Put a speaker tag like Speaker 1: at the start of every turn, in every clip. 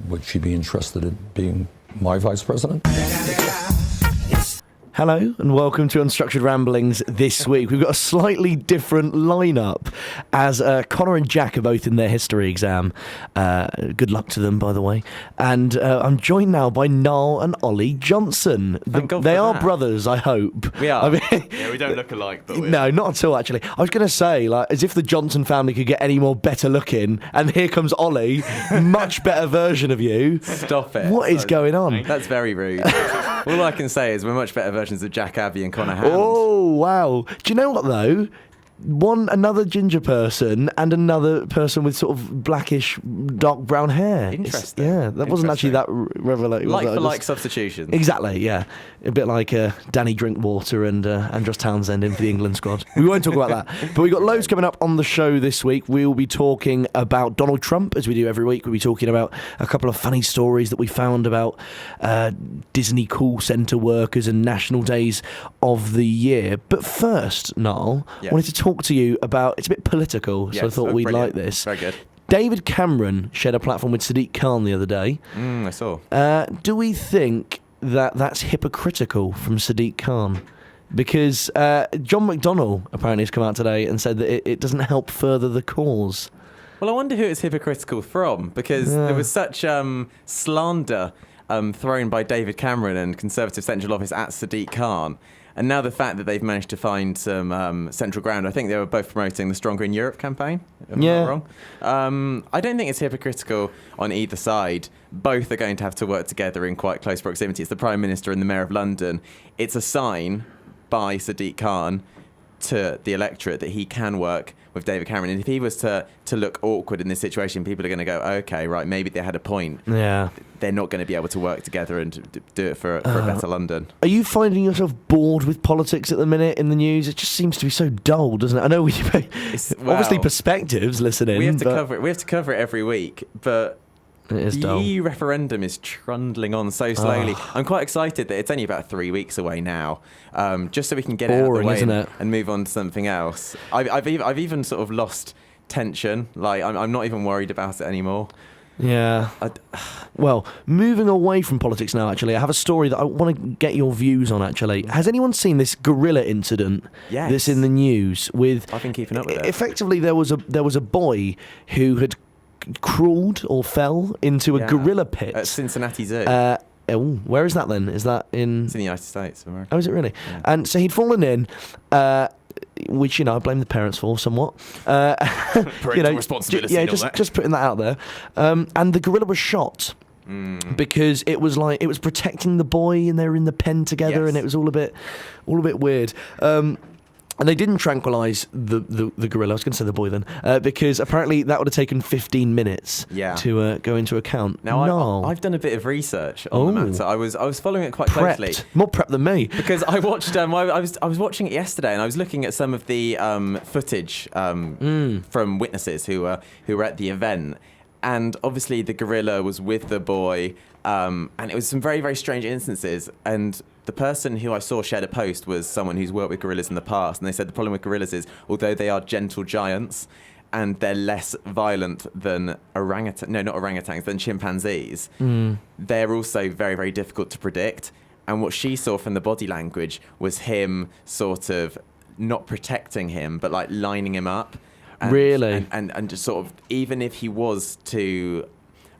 Speaker 1: Would she be interested in being my vice president?
Speaker 2: Hello and welcome to Unstructured Ramblings this week. We've got a slightly different lineup as Connor and Jack are both in their history exam. Good luck to them, by the way. And I'm joined now by Niall and Ollie Johnson. They are brothers, I hope.
Speaker 3: We are.
Speaker 2: I mean,
Speaker 4: Yeah, we don't look alike, but we're...
Speaker 2: No, not at all, actually. I was going to say, like, as if the Johnson family could get any more better looking, and here comes Ollie, much better version of you.
Speaker 3: Stop it.
Speaker 2: What is going on?
Speaker 3: That's very rude. All I can say is we're much better versions of Jack Abbey and Connor Hand.
Speaker 2: Oh, wow. Do you know what, though? Another ginger person and another person with sort of blackish, dark brown hair.
Speaker 3: Interesting.
Speaker 2: That wasn't actually that revelating.
Speaker 3: Like for like substitutions.
Speaker 2: Exactly, yeah. A bit like Danny Drinkwater and Andros Townsend in for the England squad. We won't talk about that. But we've got loads coming up on the show this week. We'll be talking about Donald Trump, as we do every week. We'll be talking about a couple of funny stories that we found about Disney call centre workers and national days of the year. But first, Niall, I wanted to talk to you about, it's a bit political, so I thought we'd
Speaker 3: brilliant.
Speaker 2: like this.
Speaker 3: Very good.
Speaker 2: David Cameron shared a platform with Sadiq Khan the other day.
Speaker 3: I saw.
Speaker 2: Do we think that that's hypocritical from Sadiq Khan? Because John McDonnell apparently has come out today and said that it doesn't help further the cause.
Speaker 3: Well, I wonder who it's hypocritical from, because there was such slander thrown by David Cameron and Conservative Central Office at Sadiq Khan. And now the fact that they've managed to find some central ground, I think they were both promoting the Stronger in Europe campaign, if I'm not wrong. I don't think it's hypocritical on either side. Both are going to have to work together in quite close proximity. It's the Prime Minister and the Mayor of London. It's a sign by Sadiq Khan to the electorate that he can work with David Cameron. And if he was to look awkward in this situation, people are going to go, okay, right, maybe they had a point.
Speaker 2: Yeah.
Speaker 3: They're not going to be able to work together and do it for a better London.
Speaker 2: Are you finding yourself bored with politics at the minute in the news? It just seems to be so dull, doesn't it? I know obviously perspectives listening.
Speaker 3: We have to cover it. We have to cover it every week, but
Speaker 2: it is
Speaker 3: the
Speaker 2: dull.
Speaker 3: EU referendum is trundling on so slowly. I'm quite excited that it's only about 3 weeks away now, just so we can get it out of the way and move on to something else. I've even sort of lost tension. Like I'm not even worried about it anymore.
Speaker 2: Yeah. Well, moving away from politics now, actually, I have a story that I want to get your views on, actually. Has anyone seen this gorilla incident that's in the news? I've
Speaker 3: been keeping up with it.
Speaker 2: Effectively, there was a boy who had crawled or fell into a gorilla pit.
Speaker 3: At Cincinnati Zoo.
Speaker 2: Where is that then? Is that in...
Speaker 3: It's in the United States of America.
Speaker 2: Oh, is it really?
Speaker 3: Yeah.
Speaker 2: And so he'd fallen in... which, I blame the parents for somewhat.
Speaker 4: Parental responsibility.
Speaker 2: Yeah, just putting that out there. And the gorilla was shot because it was protecting the boy, and they were in the pen together, and it was all a bit weird. And they didn't tranquilise the gorilla. I was going to say the boy then, because apparently that would have taken 15 minutes to go into account.
Speaker 3: Now, I've done a bit of research on the matter. I was following it quite closely.
Speaker 2: More prep than me.
Speaker 3: Because I watched. I was watching it yesterday, and I was looking at some of the footage from witnesses who were at the event. And obviously the gorilla was with the boy, and it was some very, very strange instances. And the person who I saw shared a post was someone who's worked with gorillas in the past, and they said the problem with gorillas is, although they are gentle giants and they're less violent than not orangutans, than chimpanzees, they're also very, very difficult to predict. And what she saw from the body language was him sort of not protecting him, but like lining him up. And just sort of, even if he was to,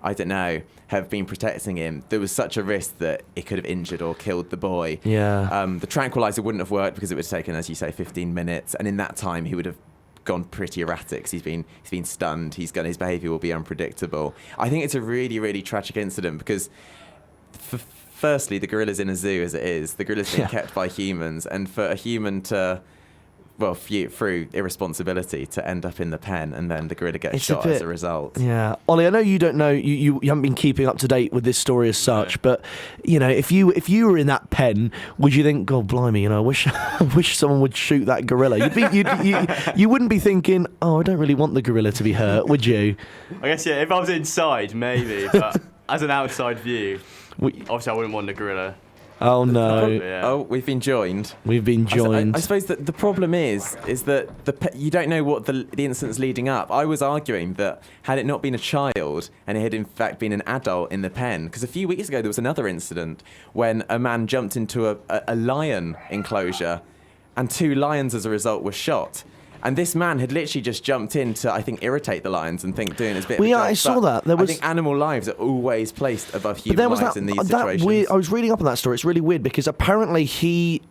Speaker 3: I don't know, have been protecting him, there was such a risk that it could have injured or killed the boy.
Speaker 2: Yeah.
Speaker 3: The tranquilizer wouldn't have worked because it would have taken, as you say, 15 minutes. And in that time, he would have gone pretty erratic. 'Cause he's been stunned. His behaviour will be unpredictable. I think it's a really, really tragic incident because, firstly, the gorilla's in a zoo as it is. The gorilla's being kept by humans. And for a human to... through irresponsibility to end up in the pen, and then the gorilla gets shot as a result.
Speaker 2: Yeah, Ollie, I know you don't know, you haven't been keeping up to date with this story as such, but if you were in that pen, would you think, God blimey, I wish someone would shoot that gorilla? You wouldn't be thinking, oh, I don't really want the gorilla to be hurt, would you?
Speaker 4: I guess if I was inside, maybe, but as an outside view, obviously I wouldn't want the gorilla
Speaker 2: Oh no.
Speaker 4: Yeah.
Speaker 3: Oh, we've been joined.
Speaker 2: We've been joined.
Speaker 3: I suppose that the problem is that you don't know what the incidents leading up. I was arguing that had it not been a child and it had in fact been an adult in the pen, because a few weeks ago there was another incident when a man jumped into a lion enclosure and 2 lions as a result were shot. And this man had literally just jumped in to, I think, irritate the lions and doing his bit of a job.
Speaker 2: I saw that. I
Speaker 3: think animal lives are always placed above human lives in these situations.
Speaker 2: Weird, I was reading up on that story. It's really weird because apparently he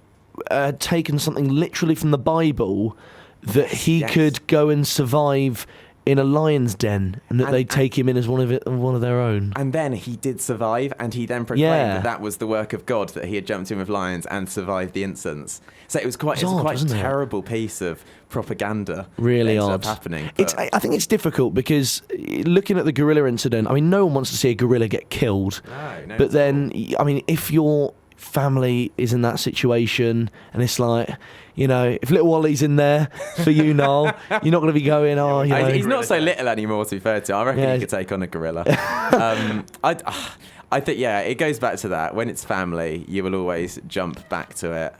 Speaker 2: had taken something literally from the Bible that he could go and survive in a lion's den, and that they'd take him in as one of their own.
Speaker 3: And then he did survive, and he then proclaimed that was the work of God, that he had jumped in with lions and survived the incidents. So it was quite a terrible piece of propaganda.
Speaker 2: Really
Speaker 3: that
Speaker 2: odd.
Speaker 3: ended up happening.
Speaker 2: I think it's difficult because looking at the gorilla incident, I mean, no one wants to see a gorilla get killed.
Speaker 3: No,
Speaker 2: but then, I mean, if your family is in that situation and it's like, you know, if little Wally's in there for you, Noel, you're not going to be going, oh, you know.
Speaker 3: He's not so little anymore, to be fair to him. I reckon he could take on a gorilla. I think, it goes back to that. When it's family, you will always jump back to it.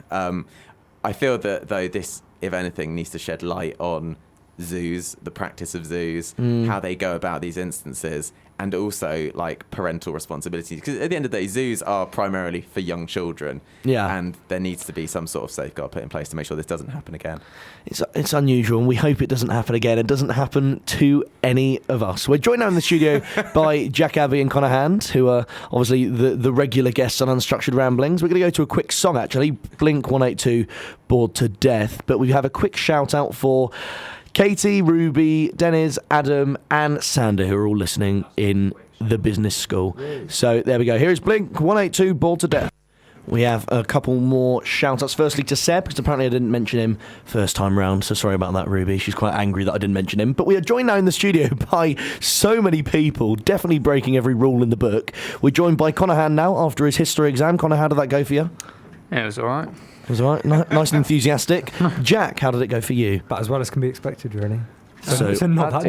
Speaker 3: I feel that, though, this, if anything, needs to shed light on zoos, the practice of zoos, how they go about these instances, and also like parental responsibilities, because at the end of the day zoos are primarily for young children, and there needs to be some sort of safeguard put in place to make sure this doesn't happen again.
Speaker 2: It's unusual, and we hope it doesn't happen again. It doesn't happen to any of us. We're joined now in the studio by Jack Abbey and Connor Hand, who are obviously the regular guests on Unstructured Ramblings. We're going to go to a quick song, actually, Blink 182, Bored to Death, but we have a quick shout out for Katie, Ruby, Dennis, Adam and Sander, who are all listening in the business school. So there we go. Here is Blink 182, Bored to Death. We have a couple more shout-outs. Firstly to Seb, because apparently I didn't mention him first time round, so sorry about that, Ruby. She's quite angry that I didn't mention him. But we are joined now in the studio by so many people, definitely breaking every rule in the book. We're joined by Connor Hand now after his history exam. Connor, how did that go for you?
Speaker 5: Yeah, it was all right.
Speaker 2: It was all right. Nice and enthusiastic. Jack, how did it go for you?
Speaker 6: About as well as can be expected, really.
Speaker 2: So
Speaker 6: not that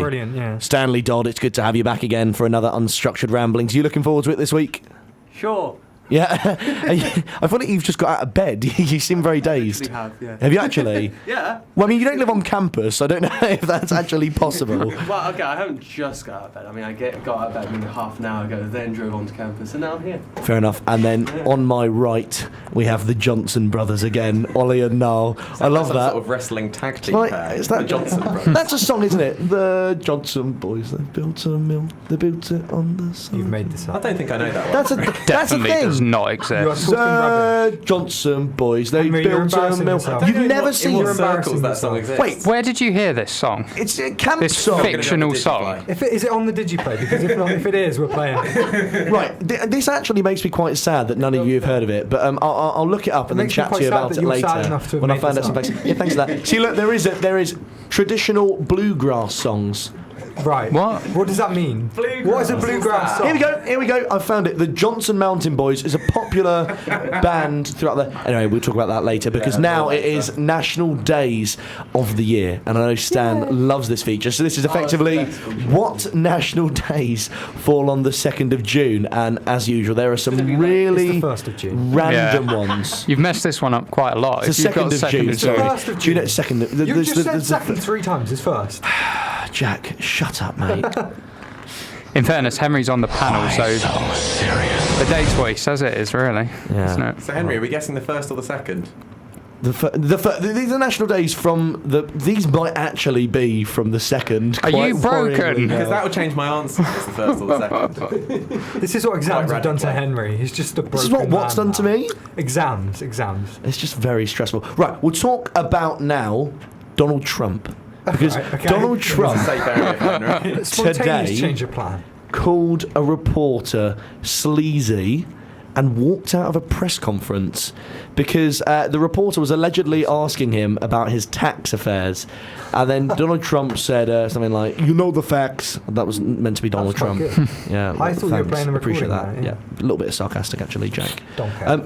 Speaker 6: brilliant, yeah.
Speaker 2: Stanley Dodd, it's good to have you back again for another Unstructured Ramblings. You looking forward to it this week?
Speaker 5: Sure.
Speaker 2: Yeah. I thought you've just got out of bed. You seem very dazed.
Speaker 5: I actually have, yeah.
Speaker 2: Have you actually?
Speaker 5: Yeah.
Speaker 2: Well, I mean, you don't live on campus, so I don't know if that's actually possible.
Speaker 5: Well, okay, I haven't just got out of bed. I mean, I got out of bed maybe half an hour ago, then drove onto campus, and now I'm here.
Speaker 2: Fair enough. And then on my right, we have the Johnson brothers again, Ollie and Noel. I love
Speaker 3: some
Speaker 2: that.
Speaker 3: sort of wrestling tag team
Speaker 2: Right,
Speaker 3: pair.
Speaker 2: is that
Speaker 3: The Johnson brothers.
Speaker 2: That's a song, isn't it? The Johnson boys, they built a mill, they built it on the sun.
Speaker 6: You've made this up.
Speaker 3: I don't think I know that one.
Speaker 2: That's a
Speaker 5: Definitely
Speaker 2: thing.
Speaker 5: does not
Speaker 6: You are
Speaker 5: exist.
Speaker 6: talking rubbish.
Speaker 2: Johnson boys, they
Speaker 6: Henry, you're
Speaker 2: built a
Speaker 6: embarrassing
Speaker 2: mill.
Speaker 6: yourself.
Speaker 2: You've
Speaker 3: I don't know
Speaker 2: never
Speaker 3: in
Speaker 2: seen
Speaker 3: what
Speaker 6: You're
Speaker 3: circles
Speaker 6: embarrassing
Speaker 3: that song
Speaker 6: yourself.
Speaker 3: exists.
Speaker 2: Wait,
Speaker 5: Where did you hear this song?
Speaker 2: it's a camp
Speaker 5: This
Speaker 2: song.
Speaker 5: fictional
Speaker 3: Digify.
Speaker 5: song.
Speaker 6: Is it on the Digiplay? Because if not, if it is, we're playing it.
Speaker 2: Right, this actually makes me quite sad that none of you have heard of it, but I'll look it up and then
Speaker 6: makes me
Speaker 2: chat to
Speaker 6: quite
Speaker 2: you
Speaker 6: sad
Speaker 2: about
Speaker 6: that
Speaker 2: it
Speaker 6: you're sad
Speaker 2: later
Speaker 6: enough to have
Speaker 2: when I
Speaker 6: made
Speaker 2: find out
Speaker 6: this
Speaker 2: some
Speaker 6: up.
Speaker 2: facts. Yeah, thanks for that. See, look, there is traditional bluegrass songs.
Speaker 6: Right.
Speaker 5: What?
Speaker 6: What does that mean? What is a bluegrass song?
Speaker 2: Here we go. I found it. The Johnson Mountain Boys is a popular band throughout the... Anyway, we'll talk about that later because now it is National Days of the Year. And I know Stan loves this feature. So this is effectively what national days fall on the 2nd of June. And as usual, there are some really
Speaker 6: It's the 1st of June.
Speaker 2: random
Speaker 5: Yeah.
Speaker 2: ones.
Speaker 5: You've messed this one up quite a lot.
Speaker 2: It's the
Speaker 5: If you've got
Speaker 2: 2nd of June.
Speaker 5: June.
Speaker 2: Sorry.
Speaker 6: 1st of
Speaker 2: June.
Speaker 6: June.
Speaker 2: 2nd.
Speaker 6: You just said second 3 times. It's first.
Speaker 2: Jack, shut up, mate.
Speaker 5: In fairness, Henry's on the panel, so the date's what he says it is, really,
Speaker 2: Yeah.
Speaker 5: isn't it?
Speaker 3: So Henry, are we guessing the first or the second?
Speaker 2: These are national days from the. These might actually be from the 2nd.
Speaker 5: Are you
Speaker 2: quite
Speaker 5: broken?
Speaker 2: worryingly.
Speaker 3: Because that would change my answer. It's the first or the second.
Speaker 6: This is what exams
Speaker 3: Quite
Speaker 6: have done to
Speaker 3: radical.
Speaker 6: Henry. He's just a broken
Speaker 2: This is what what's
Speaker 6: man
Speaker 2: done to
Speaker 6: now.
Speaker 2: me.
Speaker 6: Exams.
Speaker 2: It's just very stressful. Right, we'll talk about now Donald Trump. Because
Speaker 6: Right, okay.
Speaker 2: Donald Trump
Speaker 3: Safe area, Henry.
Speaker 6: Spontaneous
Speaker 2: today
Speaker 6: change of plan.
Speaker 2: called a reporter sleazy and walked out of a press conference because the reporter was allegedly asking him about his tax affairs. And then Donald Trump said something like, "You know the facts." That was meant to be Donald
Speaker 6: That's quite
Speaker 2: Trump.
Speaker 6: good.
Speaker 2: Yeah,
Speaker 6: I thought you were
Speaker 2: thanks.
Speaker 6: playing a
Speaker 2: Appreciate that.
Speaker 6: recording there,
Speaker 2: Yeah, a little bit of sarcastic actually, Jack.
Speaker 6: Don't care.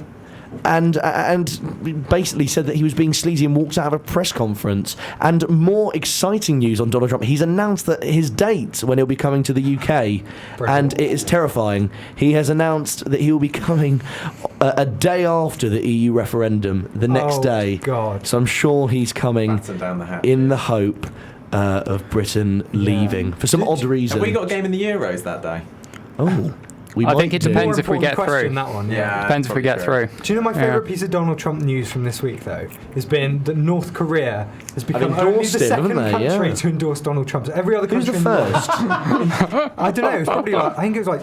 Speaker 2: and basically said that he was being sleazy and walked out of a press conference. And more exciting news on Donald Trump, he's announced that his date when he'll be coming to the UK, and it is terrifying. He has announced that he will be coming a day after the EU referendum, the next day.
Speaker 6: God.
Speaker 2: So I'm sure he's coming
Speaker 3: Down the hatch.
Speaker 2: in the hope of Britain leaving for some odd reason.
Speaker 3: Have we got a game in the Euros that day?
Speaker 2: Oh. We
Speaker 5: I
Speaker 2: might
Speaker 5: think it
Speaker 2: do.
Speaker 5: depends if we
Speaker 6: More important
Speaker 5: get
Speaker 6: question,
Speaker 5: through.
Speaker 6: that one,
Speaker 5: Depends if we get through.
Speaker 6: Do you know my
Speaker 5: Yeah.
Speaker 6: favourite piece of Donald Trump news from this week, though, has been that North Korea has become only the
Speaker 2: endorsed him,
Speaker 6: second
Speaker 2: haven't they?
Speaker 6: country
Speaker 2: Yeah.
Speaker 6: to endorse Donald Trump. So every other
Speaker 2: Who's
Speaker 6: country
Speaker 2: the
Speaker 6: in the
Speaker 2: first?
Speaker 6: world. I don't know. It's probably like, I think it was like,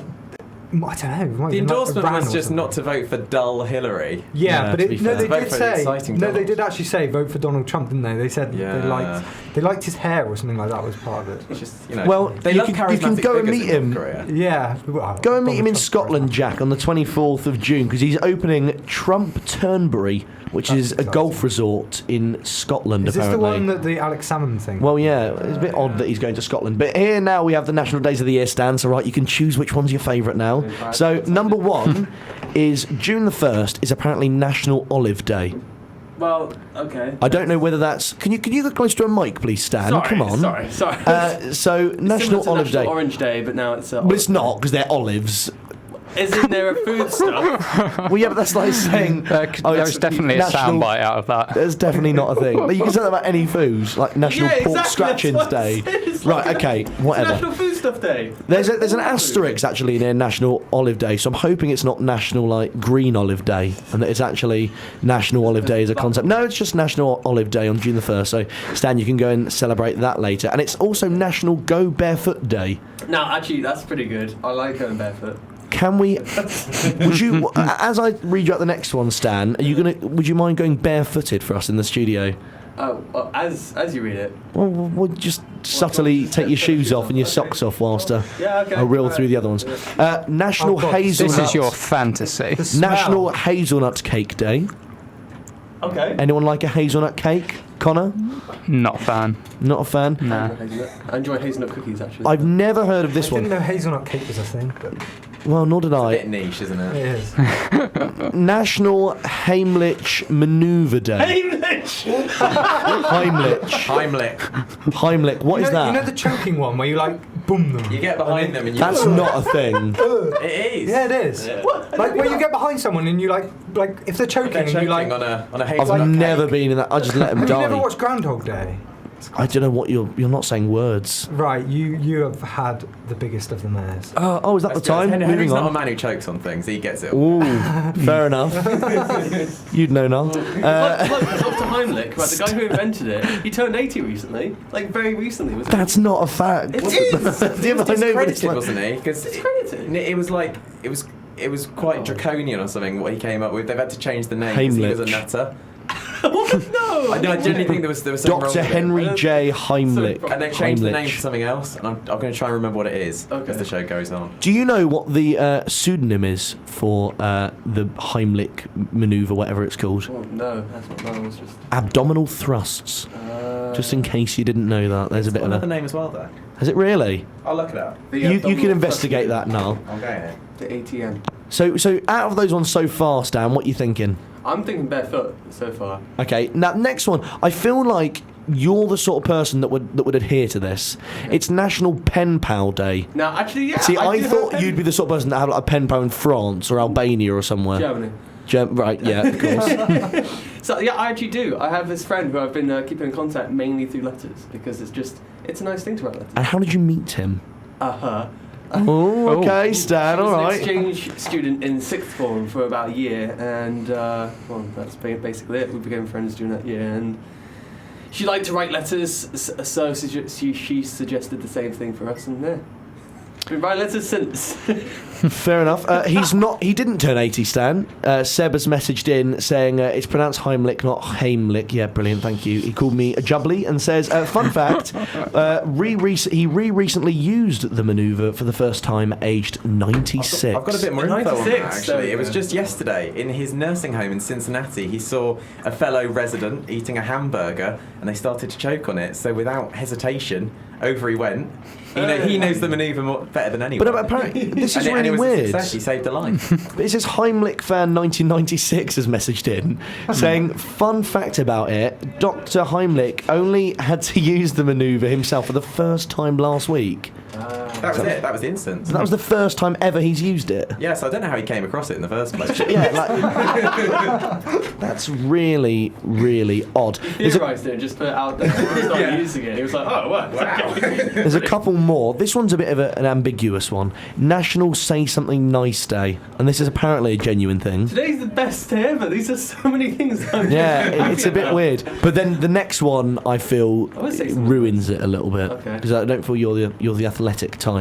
Speaker 6: I don't know. It might
Speaker 3: The
Speaker 6: have been like
Speaker 3: endorsement
Speaker 6: Iran
Speaker 3: was
Speaker 6: or
Speaker 3: just
Speaker 6: something.
Speaker 3: not to vote for dull Hillary.
Speaker 6: Yeah, but
Speaker 2: to be
Speaker 6: no,
Speaker 2: fair.
Speaker 6: they
Speaker 3: Vote
Speaker 6: did
Speaker 3: for the
Speaker 6: say
Speaker 3: exciting
Speaker 6: no. They
Speaker 3: Donald.
Speaker 6: did actually say vote for Donald Trump, didn't they? They said they liked his hair or something like that was part of it.
Speaker 3: It's just, you know,
Speaker 2: Well,
Speaker 3: they
Speaker 2: you
Speaker 3: love
Speaker 2: can
Speaker 3: charismatic
Speaker 2: go and
Speaker 3: figures
Speaker 2: meet
Speaker 3: in
Speaker 2: him.
Speaker 3: North Korea.
Speaker 6: Yeah, well,
Speaker 2: Go and meet him in
Speaker 6: Donald Trump's
Speaker 2: Scotland, Jack, on the 24th of June, because he's opening Trump Turnberry, which
Speaker 6: That's
Speaker 2: is a
Speaker 6: exciting.
Speaker 2: golf resort in Scotland,
Speaker 6: Is this the
Speaker 2: apparently.
Speaker 6: one that the Alex Salmon thing?
Speaker 2: Well, yeah, it's a bit odd that he's going to Scotland. But here now we have the National Days of the Year stand, so right, you can choose which one's your favourite now. So, number one is June the 1st is apparently National Olive Day.
Speaker 7: Well, okay.
Speaker 2: I don't know whether that's... Can you get close to a mic, please, Stan?
Speaker 7: Sorry,
Speaker 2: Come on.
Speaker 7: Sorry.
Speaker 2: So, National Olive
Speaker 7: National
Speaker 2: Day.
Speaker 7: Orange Day, but now it's.
Speaker 2: But it's not, because they're olives.
Speaker 7: Isn't there a food stuff?
Speaker 2: Well, yeah, but that's like saying...
Speaker 5: There's definitely a
Speaker 2: National-
Speaker 5: soundbite out of that.
Speaker 2: That's definitely not a thing. But you can say that about any foods, like National
Speaker 7: Yeah,
Speaker 2: Pork
Speaker 7: exactly,
Speaker 2: Scratchings
Speaker 7: that's what I
Speaker 2: Day.
Speaker 7: said, it's
Speaker 2: Right,
Speaker 7: like
Speaker 2: okay,
Speaker 7: It's
Speaker 2: whatever.
Speaker 7: National Food Stuff Day.
Speaker 2: There's an asterisk actually near National Olive Day, so I'm hoping it's not National like Green Olive Day, and that it's actually National Olive Day as a concept. No, it's just National Olive Day on June the 1st. So Stan, you can go and celebrate that later, and it's also National Go Barefoot Day.
Speaker 7: No, actually, that's pretty good. I like going barefoot.
Speaker 2: Can we? Would you, as I read you out the next one, Stan? Are you gonna? Would you mind going barefooted for us in the studio?
Speaker 7: Well, as you read it.
Speaker 2: Well, we'll just subtly take your shoes off and your socks off whilst
Speaker 7: Yeah, okay.
Speaker 2: I reel through the other ones. National
Speaker 6: Oh, God.
Speaker 2: Hazelnut.
Speaker 5: This is your fantasy.
Speaker 6: The smell.
Speaker 2: National Hazelnut Cake Day.
Speaker 7: Okay.
Speaker 2: Anyone like a hazelnut cake? Connor?
Speaker 5: Not a fan.
Speaker 2: Not a fan?
Speaker 5: Nah.
Speaker 7: I enjoy hazelnut cookies, actually.
Speaker 2: I've never heard of
Speaker 6: I
Speaker 2: this
Speaker 6: didn't
Speaker 2: one.
Speaker 6: know hazelnut cake was a thing, but
Speaker 2: Well, nor did
Speaker 3: A
Speaker 2: I.
Speaker 3: bit niche, isn't
Speaker 6: it
Speaker 3: it?
Speaker 6: is.
Speaker 2: National Heimlich Maneuver Day.
Speaker 7: Heimlich!
Speaker 2: Heimlich. Heimlich. What is
Speaker 6: You know
Speaker 2: that?
Speaker 6: the choking one where you like boom them.
Speaker 3: You get behind them and you.
Speaker 2: That's not a thing.
Speaker 3: It is.
Speaker 6: Yeah, it is. Like where you get behind someone and you like if they're choking
Speaker 3: They're
Speaker 6: and
Speaker 3: choking
Speaker 6: you like.
Speaker 3: on a
Speaker 2: I've
Speaker 3: hazelnut
Speaker 2: never
Speaker 3: cake.
Speaker 2: been in that. I just let them
Speaker 6: Have you never
Speaker 2: die.
Speaker 6: watched Groundhog Day?
Speaker 2: I don't know what you're not saying words.
Speaker 6: Right, you have had the biggest of the mares.
Speaker 2: Oh, is that the time?
Speaker 3: Henry's
Speaker 2: Moving
Speaker 3: not a
Speaker 2: on.
Speaker 3: man who chokes on things. He gets it.
Speaker 2: Ooh, fair enough. You'd know now.
Speaker 7: Like Dr. Heimlich, right, the guy who invented it, he turned 80 recently. Like, very recently. Was it?
Speaker 2: That's not a fact.
Speaker 7: It is!
Speaker 2: Yeah, but I know, but it's
Speaker 3: Discredited,
Speaker 2: like-
Speaker 3: wasn't he? Because
Speaker 7: Discredited?
Speaker 3: it was like it was quite draconian or something. What he came up with, they've had to change the name. 'Cause he was a
Speaker 2: Heimlich.
Speaker 3: nutter.
Speaker 7: What? No!
Speaker 3: I genuinely think there was something wrong
Speaker 2: Dr.
Speaker 3: with it.
Speaker 2: Henry J. Heimlich.
Speaker 3: And they changed the name
Speaker 2: Heimlich.
Speaker 3: to something else, and I'm going to try and remember what it is
Speaker 7: Okay.
Speaker 3: as the show goes on.
Speaker 2: Do you know what the pseudonym is for the Heimlich maneuver, whatever it's called?
Speaker 7: Oh, no, that's not. No, it's just.
Speaker 2: Abdominal thrusts. Just in case you didn't know that, there's a bit of
Speaker 3: Another
Speaker 2: a.
Speaker 3: name as well, though.
Speaker 2: Has it really?
Speaker 3: I'll look it up.
Speaker 2: You can investigate that, Niall.
Speaker 3: I'm going it.
Speaker 7: The ATM.
Speaker 2: So out of those ones so far, Stan, what are you thinking?
Speaker 7: I'm thinking barefoot so far.
Speaker 2: Okay, now next one. I feel like you're the sort of person that would adhere to this. It's National Pen Pal Day.
Speaker 7: Now, actually, yeah.
Speaker 2: See, I
Speaker 7: do
Speaker 2: thought
Speaker 7: have
Speaker 2: you'd be the sort of person that had like a pen pal in France or Albania or somewhere.
Speaker 7: Germany.
Speaker 2: Right, yeah, of course.
Speaker 7: So yeah, I actually do. I have this friend who I've been keeping in contact mainly through letters because it's a nice thing to write letters.
Speaker 2: And how did you meet him?
Speaker 7: Her.
Speaker 2: Oh, okay, Stan,
Speaker 7: She was
Speaker 2: all
Speaker 7: an
Speaker 2: right.
Speaker 7: exchange student in sixth form for about a year, and well, that's basically it. We became friends during that year, and she liked to write letters, so she suggested the same thing for us, and yeah, been writing letters since.
Speaker 2: Fair enough. He didn't turn 80, Stan. Seb has messaged in saying it's pronounced Heimlich, not Heimlich. Yeah, brilliant, thank you. He called me a jubbly and says, fun fact, he recently used the manoeuvre for the first time, aged 96.
Speaker 3: I've got a bit more info on that,
Speaker 7: 96,
Speaker 3: actually.
Speaker 7: so-
Speaker 3: It was just yesterday in his nursing home in Cincinnati. He saw a fellow resident eating a hamburger, and they started to choke on it. So without hesitation, over he went. He knows the manoeuvre better than anyone.
Speaker 2: But apparently, this is
Speaker 3: and
Speaker 2: really
Speaker 3: it was a
Speaker 2: weird.
Speaker 3: success. He saved a life.
Speaker 2: But it says Heimlich fan 1996 has messaged in saying, fun fact about it, Dr. Heimlich only had to use the manoeuvre himself for the first time last week.
Speaker 3: That was it. That was the instance.
Speaker 2: So that was the first time ever he's used it.
Speaker 3: Yeah, so I don't know how he came across it in the first place.
Speaker 2: That's really, really odd.
Speaker 7: He theorised it and just put it out there and started using it. He was like, oh, wow.
Speaker 2: There's a couple more. This one's a bit of an ambiguous one. National Say Something Nice Day. And this is apparently a genuine thing.
Speaker 7: Today's the best day ever. These are so many things.
Speaker 2: It's a bit weird. But then the next one, I feel, ruins it a little bit. Because I don't feel you're the athletic type.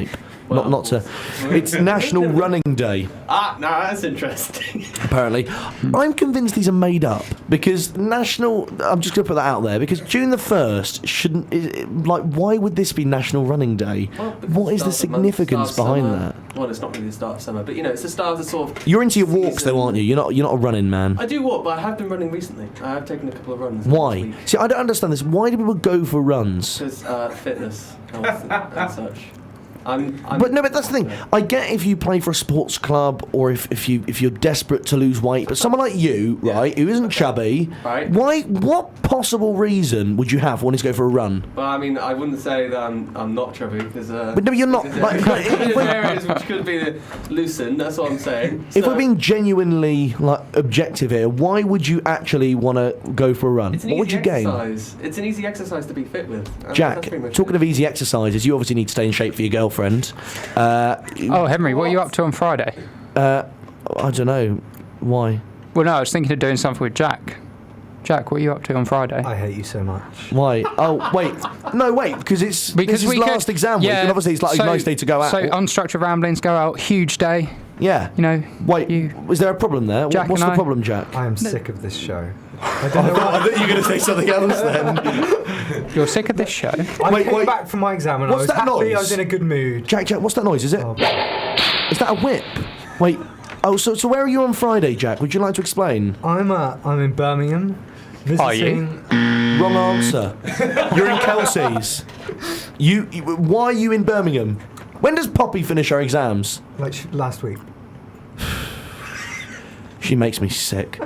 Speaker 7: Well,
Speaker 2: not to. It's National Running Day.
Speaker 7: No, that's interesting.
Speaker 2: Apparently, I'm convinced these are made up because National. I'm just going to put that out there because June the 1st shouldn't. Why would this be National Running Day?
Speaker 7: Well,
Speaker 2: what is the significance behind that?
Speaker 7: Well, it's not really the start of summer, but it's the start of the sort of.
Speaker 2: You're into your walks, though, aren't you? You're not a running man.
Speaker 7: I do walk, but I have been running recently. I have taken a couple of runs.
Speaker 2: Why? See, I don't understand this. Why do people go for runs?
Speaker 7: Because fitness health and such.
Speaker 2: But that's the thing. I get if you play for a sports club or if you're desperate to lose weight, but someone like you, right, who isn't chubby,
Speaker 7: right?
Speaker 2: What possible reason would you have wanting to go for a run?
Speaker 7: Well, I mean, I wouldn't say that I'm not chubby because.
Speaker 2: But no, you're not.
Speaker 7: There's areas which could be loosened. That's what I'm saying.
Speaker 2: If we're being genuinely objective here, why would you actually want to go for a run? What would you gain?
Speaker 7: It's an easy exercise to be fit with.
Speaker 2: Jack, talking of easy exercises, you obviously need to stay in shape for your girlfriend.
Speaker 5: Henry, what are you up to on Friday?
Speaker 2: I don't know. Why?
Speaker 5: Well, no, I was thinking of doing something with Jack. Jack, what are you up to on Friday?
Speaker 6: I hate you so much.
Speaker 2: Why? Oh, wait. No, wait, because this is last exam week, and obviously it's a nice day to go out.
Speaker 5: So, Unstructured Ramblings go out, huge day.
Speaker 2: Yeah. Wait, is there a problem there? What's the problem, Jack?
Speaker 6: I am sick of this show.
Speaker 2: I thought you were going to say something else then.
Speaker 5: You're sick of this show?
Speaker 6: I came back from my exam and I was happy,
Speaker 2: noise?
Speaker 6: I was in a good mood.
Speaker 2: Jack, what's that noise? Is it? Is that a whip? Wait. Oh, so where are you on Friday, Jack? Would you like to explain?
Speaker 6: I'm in Birmingham. Visiting.
Speaker 5: Are you?
Speaker 2: Wrong answer. You're in Kelsey's. Why are you in Birmingham? When does Poppy finish her exams?
Speaker 6: Like last week.
Speaker 2: She makes me sick.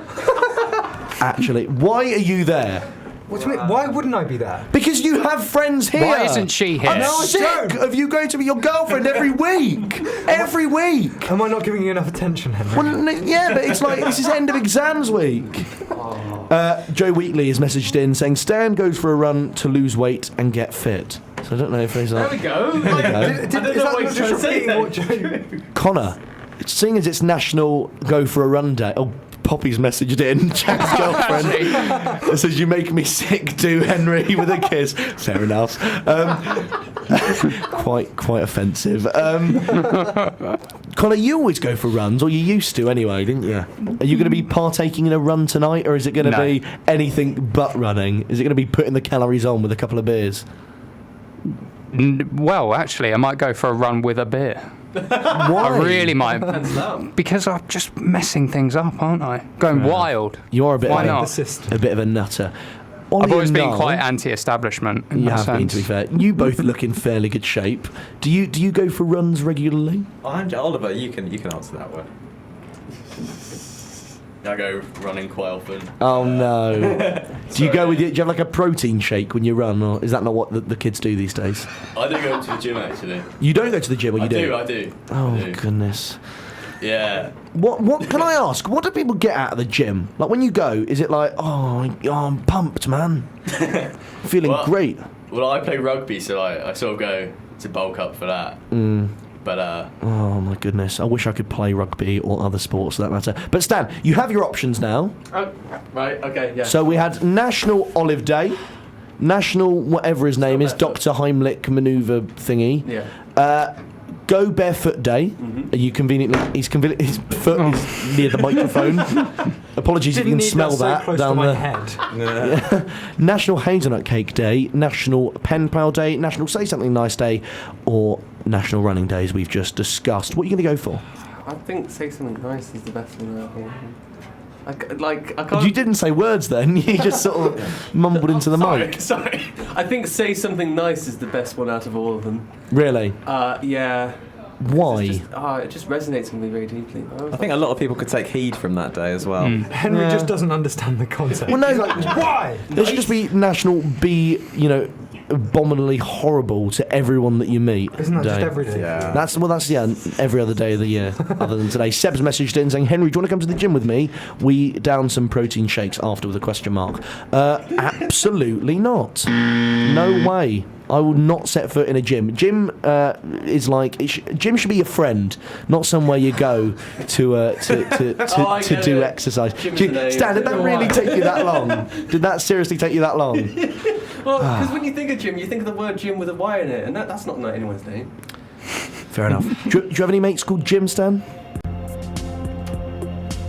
Speaker 2: Actually, why are you there?
Speaker 6: What do you mean? Why wouldn't I be there?
Speaker 2: Because you have friends here.
Speaker 5: Why isn't she here?
Speaker 2: I'm sick of you going to be your girlfriend every week. Every week.
Speaker 6: Am I not giving you enough attention, Henry?
Speaker 2: Well, yeah, but it's like this is end of exams week. Joe Wheatley has messaged in saying Stan goes for a run to lose weight and get fit. So I don't know if there's
Speaker 7: There we go.
Speaker 6: Is that not just repeating what Joe...
Speaker 2: Connor, seeing as it's National Go for a Run Day. Oh, Poppy's messaged in, Jack's girlfriend. It says, you make me sick too, Henry, with a kiss. Fair enough. Quite offensive. Connor, you always go for runs, or you used to anyway, didn't you? Are you going to be partaking in a run tonight, or is it going to be anything but running? Is it going to be putting the calories on with a couple of beers?
Speaker 5: Well, actually, I might go for a run with a beer.
Speaker 2: Why?
Speaker 5: I really might. Because I'm just messing things up, aren't I? Going wild.
Speaker 2: You are a bit
Speaker 5: Why
Speaker 2: of
Speaker 5: not?
Speaker 2: A bit of a nutter.
Speaker 5: I've always been quite anti-establishment.
Speaker 2: You have been, to be fair. You both look in fairly good shape. Do you go for runs regularly?
Speaker 3: Oliver, you can answer that one.
Speaker 4: I go running quite often.
Speaker 2: Oh no! Do you have like a protein shake when you run, or is that not what the kids do these days?
Speaker 4: I do go to the gym actually.
Speaker 2: You don't go to the gym, or you do?
Speaker 4: I do.
Speaker 2: Oh goodness.
Speaker 4: Yeah.
Speaker 2: What can I ask? What do people get out of the gym? Like when you go, is it like, I'm pumped, man, feeling great?
Speaker 4: Well, I play rugby, so I sort of go to bulk up for that. But
Speaker 2: oh my goodness, I wish I could play rugby or other sports for that matter. But Stan, you have your options now.
Speaker 7: Oh, right, okay, yeah.
Speaker 2: So we had National Olive Day, National whatever his name is, Dr. Heimlich manoeuvre thingy.
Speaker 7: Yeah.
Speaker 2: Go Barefoot Day. Are you conveniently? His foot is near the microphone. Apologies if you can smell that down
Speaker 6: my
Speaker 2: there.
Speaker 6: head.
Speaker 2: Yeah. National Hazelnut Cake Day, National Pen Pal Day, National Say Something Nice Day, or National Running Days we've just discussed. What are you going to go for?
Speaker 7: I think Say Something Nice is the best one. I can't.
Speaker 2: You didn't say words then. You just sort of mumbled into the mic.
Speaker 7: Sorry. I think say something nice is the best one out of all of them.
Speaker 2: Really?
Speaker 7: Yeah.
Speaker 2: Why?
Speaker 7: It just resonates with me very deeply.
Speaker 3: I think a lot of people could take heed from that day as well.
Speaker 6: Henry just doesn't understand the concept.
Speaker 2: Well, no,
Speaker 6: He's like, why?
Speaker 2: There should just be national be, abominably horrible to everyone that you meet.
Speaker 6: Isn't that
Speaker 2: day.
Speaker 6: just every day?
Speaker 3: Yeah.
Speaker 2: That's every other day of the year, other than today. Seb's messaged in saying, Henry, do you want to come to the gym with me? We down some protein shakes after with a question mark. Absolutely not. No way. I will not set foot in a gym. Gym is like gym should be your friend, not somewhere you go to do exercise. Stan, did that really take you that long? Did that seriously take you that long?
Speaker 7: Well, because when you think of gym, you think of the word gym with a Y in it, and that's not anyone's name.
Speaker 2: Fair enough. Do you have any mates called Jim, Stan?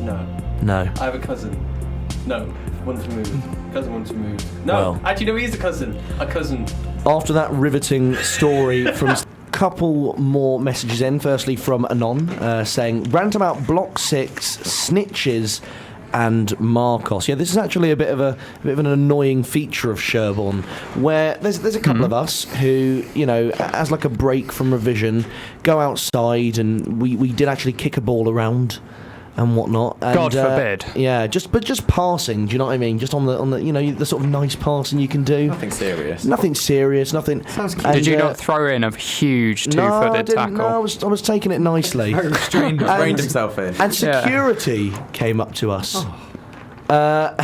Speaker 2: No.
Speaker 7: I have a cousin. No. Once removed. Cousin once removed. No.
Speaker 2: Well.
Speaker 7: Actually, no, he is a cousin. A cousin.
Speaker 2: After that riveting story from couple more messages in. Firstly from Anon saying, rant about Block 6, snitches and Marcos. Yeah, this is actually a bit of an annoying feature of Sherborne, where there's a couple of us who, as like a break from revision, go outside and we did actually kick a ball around and whatnot. And,
Speaker 5: God forbid.
Speaker 2: Yeah, just passing. Do you know what I mean? Just on the the sort of nice passing you can do.
Speaker 3: Nothing serious.
Speaker 2: Nothing serious. Nothing.
Speaker 6: Sounds cute.
Speaker 2: And,
Speaker 5: Did you not throw in a huge two-footed tackle?
Speaker 2: No, I was taking it nicely.
Speaker 6: Very restrained.
Speaker 3: Reined himself in.
Speaker 2: And security came up to us. A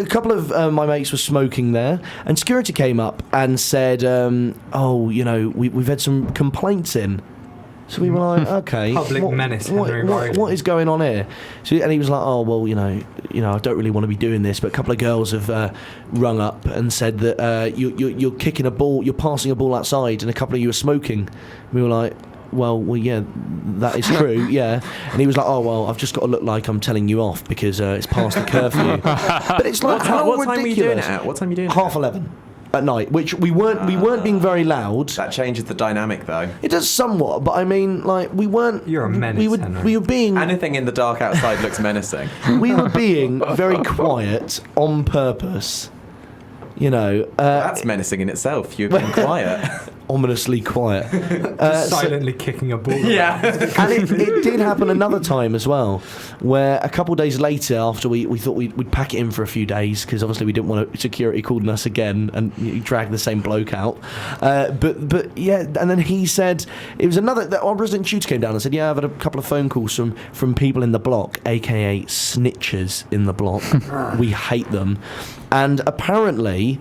Speaker 2: couple of my mates were smoking there, and security came up and said, we've had some complaints in. So we were like, okay,
Speaker 6: Public menace, Henry Riley.
Speaker 2: what is going on here? So, and he was like, oh well, I don't really want to be doing this, but a couple of girls have rung up and said that you're kicking a ball, you're passing a ball outside, and a couple of you are smoking. We were like, well, yeah, that is true, yeah. And he was like, oh well, I've just got to look like I'm telling you off because it's past the curfew. But it's like,
Speaker 3: what time were you doing it at? What time are you doing it at?
Speaker 2: 11:30. At night, which we weren't being very loud.
Speaker 3: That changes the dynamic, though.
Speaker 2: It does somewhat, but I mean, like, we weren't.
Speaker 6: You're a menace, Henry.
Speaker 2: We were being.
Speaker 3: Anything in the dark outside looks menacing.
Speaker 2: We were being very quiet on purpose.
Speaker 3: That's menacing in itself. You're being quiet.
Speaker 2: Ominously quiet.
Speaker 6: Silently kicking a ball.
Speaker 3: Yeah.
Speaker 2: And it did happen another time as well, where a couple of days later, after we thought we'd pack it in for a few days, because obviously we didn't want security calling us again and drag the same bloke out. But yeah, and then he said, it was our resident tutor came down and said, yeah, I've had a couple of phone calls from people in the block, aka snitchers in the block. We hate them. And apparently,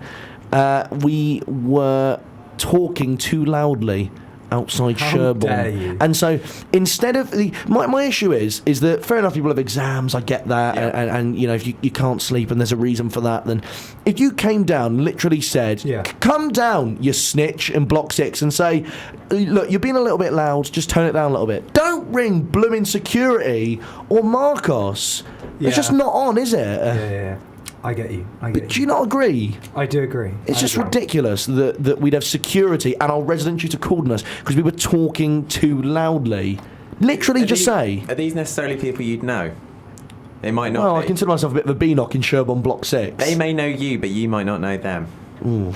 Speaker 2: we were talking too loudly outside Sherborne.
Speaker 6: Dare you.
Speaker 2: And so instead of my issue is that fair enough, people have exams, I get that, and if you can't sleep and there's a reason for that, then if you came down, literally said, come down, you snitch, in Block 6, and say, look, you're being a little bit loud, just tone it down a little bit. Don't ring blooming security or Marcos. It's just not on, is it?
Speaker 6: Yeah. I get you.
Speaker 2: Do you not agree?
Speaker 6: I do agree.
Speaker 2: It's just ridiculous that we'd have security and our resident tutor called us because we were talking too loudly. Literally,
Speaker 3: Are these necessarily people you'd know? They might not.
Speaker 2: Well,
Speaker 3: be.
Speaker 2: I consider myself a bit of a beanock in Sherborne Block 6.
Speaker 3: They may know you, but you might not know them.
Speaker 2: Ooh.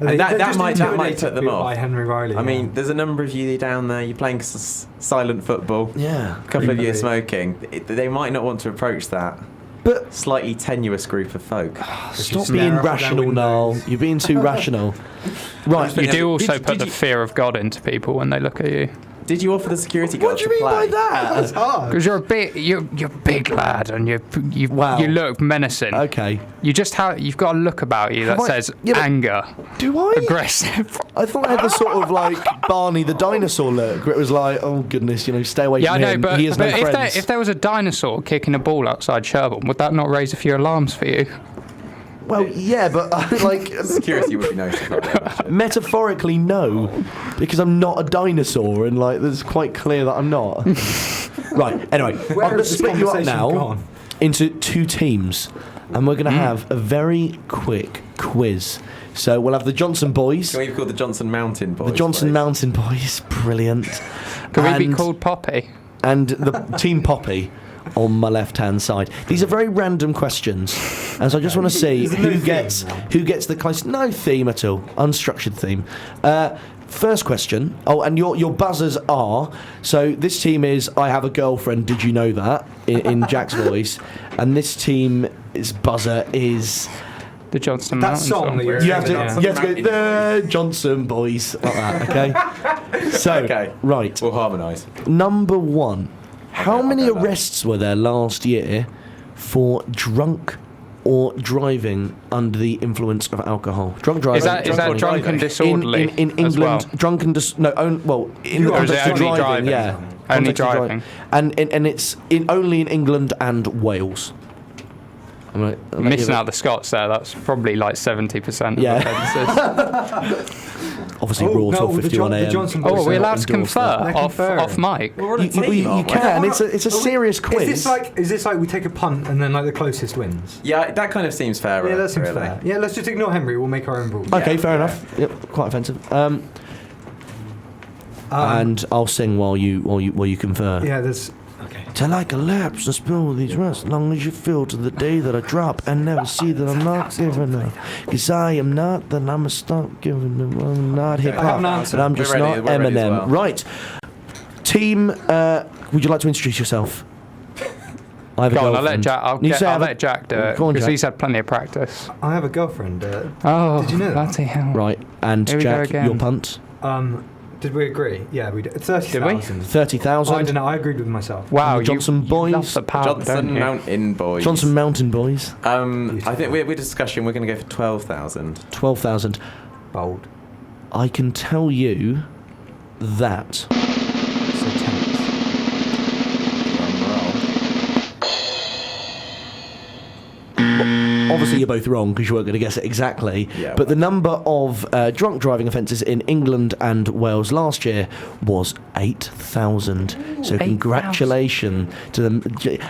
Speaker 3: And that might put them off.
Speaker 6: By Henry Riley.
Speaker 3: I mean, there's a number of you down there. You're playing silent football.
Speaker 2: Yeah.
Speaker 3: A couple of you are smoking. They might not want to approach that.
Speaker 2: But
Speaker 3: slightly tenuous group of folk.
Speaker 2: Stop being rational, Noel. You're being too rational. Right.
Speaker 5: You do also put the fear of God into people when they look at you.
Speaker 3: Did you offer the security guard to play?
Speaker 2: What do you mean by that?
Speaker 6: That's hard.
Speaker 5: Because you're a big lad and you look menacing.
Speaker 2: Okay.
Speaker 5: You've got a look about you that says anger.
Speaker 2: Do I?
Speaker 5: Aggressive.
Speaker 2: I thought I had the sort of like Barney the dinosaur look, where it was like, oh goodness, stay away from him.
Speaker 5: Yeah, I know, but
Speaker 2: he has no friends.
Speaker 5: if there was a dinosaur kicking a ball outside Sherborne, would that not raise a few alarms for you?
Speaker 2: Well, yeah, but
Speaker 3: security would be notified.
Speaker 2: Metaphorically, no, because I'm not a dinosaur, and it's quite clear that I'm not. Right. Anyway, I'm going to split you up now into two teams, and we're going to have a very quick quiz. So we'll have the Johnson boys.
Speaker 3: Can we be called the Johnson Mountain boys?
Speaker 2: The Johnson Mountain boys, brilliant.
Speaker 5: Can we be called Poppy?
Speaker 2: And the Team Poppy. on my left-hand side. These are very random questions, and so I just want to see who gets the closest. No theme at all. Unstructured theme. First question. Oh, and your buzzers are. So this team is I have a girlfriend. Did you know that? In Jack's voice, and this team's buzzer is.
Speaker 5: The Johnson
Speaker 6: That
Speaker 5: Mountain
Speaker 6: song that you're
Speaker 2: You have to
Speaker 6: Yeah.
Speaker 2: go the Johnson boys like that. Okay. So
Speaker 3: Okay.
Speaker 2: right.
Speaker 3: We'll harmonise.
Speaker 2: Number one. How
Speaker 3: I'll
Speaker 2: many
Speaker 3: go that.
Speaker 2: arrests were there last year for drunk or driving under the influence of alcohol? Drunk driving.
Speaker 5: Is that drunk and disorderly
Speaker 2: in England?
Speaker 5: as well?
Speaker 2: Drunk and in
Speaker 6: Or is
Speaker 5: it
Speaker 2: context of
Speaker 5: only driving?
Speaker 2: Yeah,
Speaker 5: Only
Speaker 2: context of
Speaker 5: driving.
Speaker 2: and it's only in England and Wales. I'll
Speaker 5: Missing out the Scots there. That's probably like 70% of
Speaker 2: Yeah.
Speaker 5: offences.
Speaker 2: Obviously, Raw till
Speaker 6: the
Speaker 2: 51 a.m.
Speaker 6: Johnson
Speaker 5: Oh,
Speaker 6: boys
Speaker 5: are we
Speaker 6: are
Speaker 5: allowed to
Speaker 2: endorse
Speaker 5: confer
Speaker 6: They're
Speaker 5: off
Speaker 6: conferring.
Speaker 5: mic?
Speaker 3: We're on a team,
Speaker 2: You
Speaker 3: aren't we?
Speaker 2: can. It's a serious quiz.
Speaker 6: Is this like we take a punt and then like the closest wins?
Speaker 3: Yeah, that kind of seems fairer.
Speaker 6: Yeah, that seems
Speaker 3: really.
Speaker 6: fair. Yeah, let's just ignore Henry. We'll make our own rules.
Speaker 2: Okay, fair
Speaker 3: yeah.
Speaker 2: enough. Yep, quite offensive. And I'll sing while you confer.
Speaker 6: Yeah, there's. Okay.
Speaker 2: To like a lapse and spill these rest, long as you feel to the day that I drop and never see that I'm not giving up. Cause I am not, then I'ma stop giving them. I'm not hip
Speaker 6: I have
Speaker 2: hop,
Speaker 6: an answer.
Speaker 2: and I'm just
Speaker 3: We're ready,
Speaker 2: not
Speaker 3: we're ready as
Speaker 2: Eminem.
Speaker 3: well.
Speaker 2: Right. Team, would you like to introduce yourself? I have a
Speaker 5: Go on, I'll
Speaker 2: girlfriend.
Speaker 5: let Jack.
Speaker 2: I'll
Speaker 5: I'll let Jack do it
Speaker 2: Go on,
Speaker 5: because
Speaker 2: Jack.
Speaker 5: he's had plenty of practice.
Speaker 6: I have a girlfriend.
Speaker 5: Oh,
Speaker 6: Did you know that?
Speaker 5: bloody hell!
Speaker 2: Right, and
Speaker 5: Here we go
Speaker 2: Jack,
Speaker 5: again.
Speaker 2: your punt.
Speaker 6: Did we agree? Yeah, we did.
Speaker 5: Did we?
Speaker 6: 30,000.
Speaker 2: 30,000.
Speaker 6: I don't know. I agreed with myself.
Speaker 5: Wow,
Speaker 2: the Johnson
Speaker 5: you
Speaker 2: boys.
Speaker 5: love the power, don't
Speaker 3: Johnson
Speaker 5: you?
Speaker 3: Mountain Boys.
Speaker 2: Johnson Mountain Boys.
Speaker 3: I think we're discussion. We're going to go for 12,000.
Speaker 2: 12,000.
Speaker 6: Bold.
Speaker 2: I can tell you that.
Speaker 6: So tense.
Speaker 2: Obviously, you're both wrong because you weren't going to guess it exactly.
Speaker 3: Yeah,
Speaker 2: but the number of drunk driving offences in England and Wales last year was 8,000. So
Speaker 5: 8,000.
Speaker 2: congratulations to them.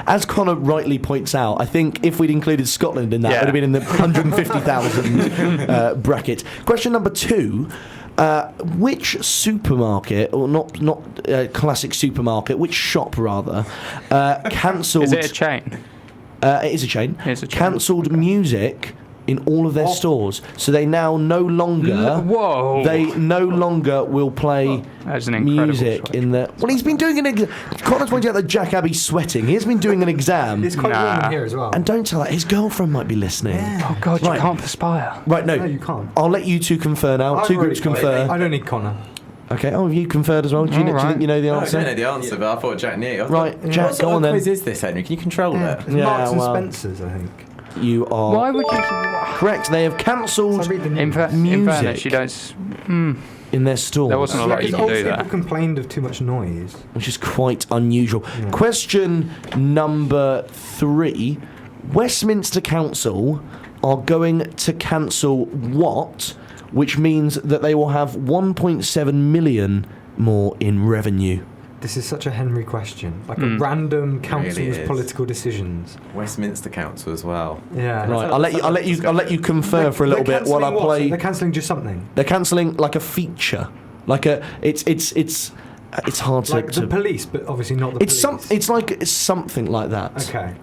Speaker 2: As Connor rightly points out, I think if we'd included Scotland in that, it
Speaker 5: Yeah.
Speaker 2: would have been in the 150,000 bracket. Question number 2. Which supermarket, or not classic supermarket, which shop rather, cancelled...
Speaker 5: Is it a chain?
Speaker 2: It is a chain.
Speaker 5: It's a chain.
Speaker 2: Cancelled music in all of their stores, so they now no longer.
Speaker 5: Whoa!
Speaker 2: They no longer will play
Speaker 5: That's an incredible
Speaker 2: music
Speaker 5: switch.
Speaker 2: in the. Well, he's been doing an. Connor's pointing out that Jack Abbey's sweating. He has been doing an exam.
Speaker 6: It's quite warm
Speaker 5: Nah.
Speaker 6: in here as well.
Speaker 2: And don't tell that his girlfriend might be listening.
Speaker 5: Oh God,
Speaker 2: Right.
Speaker 5: you can't perspire.
Speaker 2: Right, no.
Speaker 6: No, you can't.
Speaker 2: I'll let you two confer now.
Speaker 6: I've
Speaker 2: Two
Speaker 6: already
Speaker 2: groups
Speaker 6: got it.
Speaker 2: confer.
Speaker 6: I don't need Connor.
Speaker 2: Okay. Oh, have you conferred as well? Do you,
Speaker 5: All
Speaker 2: do you
Speaker 5: right.
Speaker 2: think you know the
Speaker 3: No, I
Speaker 2: answer?
Speaker 3: don't know the answer, but I thought Jack knew.
Speaker 2: Right, Jack,
Speaker 3: What
Speaker 2: go
Speaker 3: sort
Speaker 2: on
Speaker 3: of
Speaker 2: then.
Speaker 3: quiz is this, Henry? Can you control it?
Speaker 6: It's
Speaker 2: Yeah,
Speaker 6: Marks and
Speaker 2: well.
Speaker 6: Spencers, I think.
Speaker 2: You are
Speaker 5: Why would you?
Speaker 2: correct. They have
Speaker 6: So I
Speaker 2: cancelled
Speaker 6: read the
Speaker 5: In,
Speaker 6: news.
Speaker 5: in
Speaker 2: Music.
Speaker 5: fairness, you don't.
Speaker 2: in their stores.
Speaker 5: There wasn't a lot you
Speaker 6: Because
Speaker 5: can
Speaker 6: old
Speaker 5: do
Speaker 6: people
Speaker 5: there.
Speaker 6: complained of too much noise.
Speaker 2: Which is quite unusual. Question number 3. Westminster Council are going to cancel what, which means that they will have 1.7 million more in revenue.
Speaker 6: This is such a Henry question. Like a random council's
Speaker 3: is.
Speaker 6: political decisions.
Speaker 3: Westminster Council as well.
Speaker 6: Yeah.
Speaker 2: Right, I'll let you confer for a little bit while I
Speaker 6: cancelling what?
Speaker 2: play.
Speaker 6: They're cancelling just something.
Speaker 2: They're cancelling like a feature, like a it's hard to.
Speaker 6: Like the police, but obviously not the
Speaker 2: it's
Speaker 6: police.
Speaker 2: it's something like that.
Speaker 6: Okay.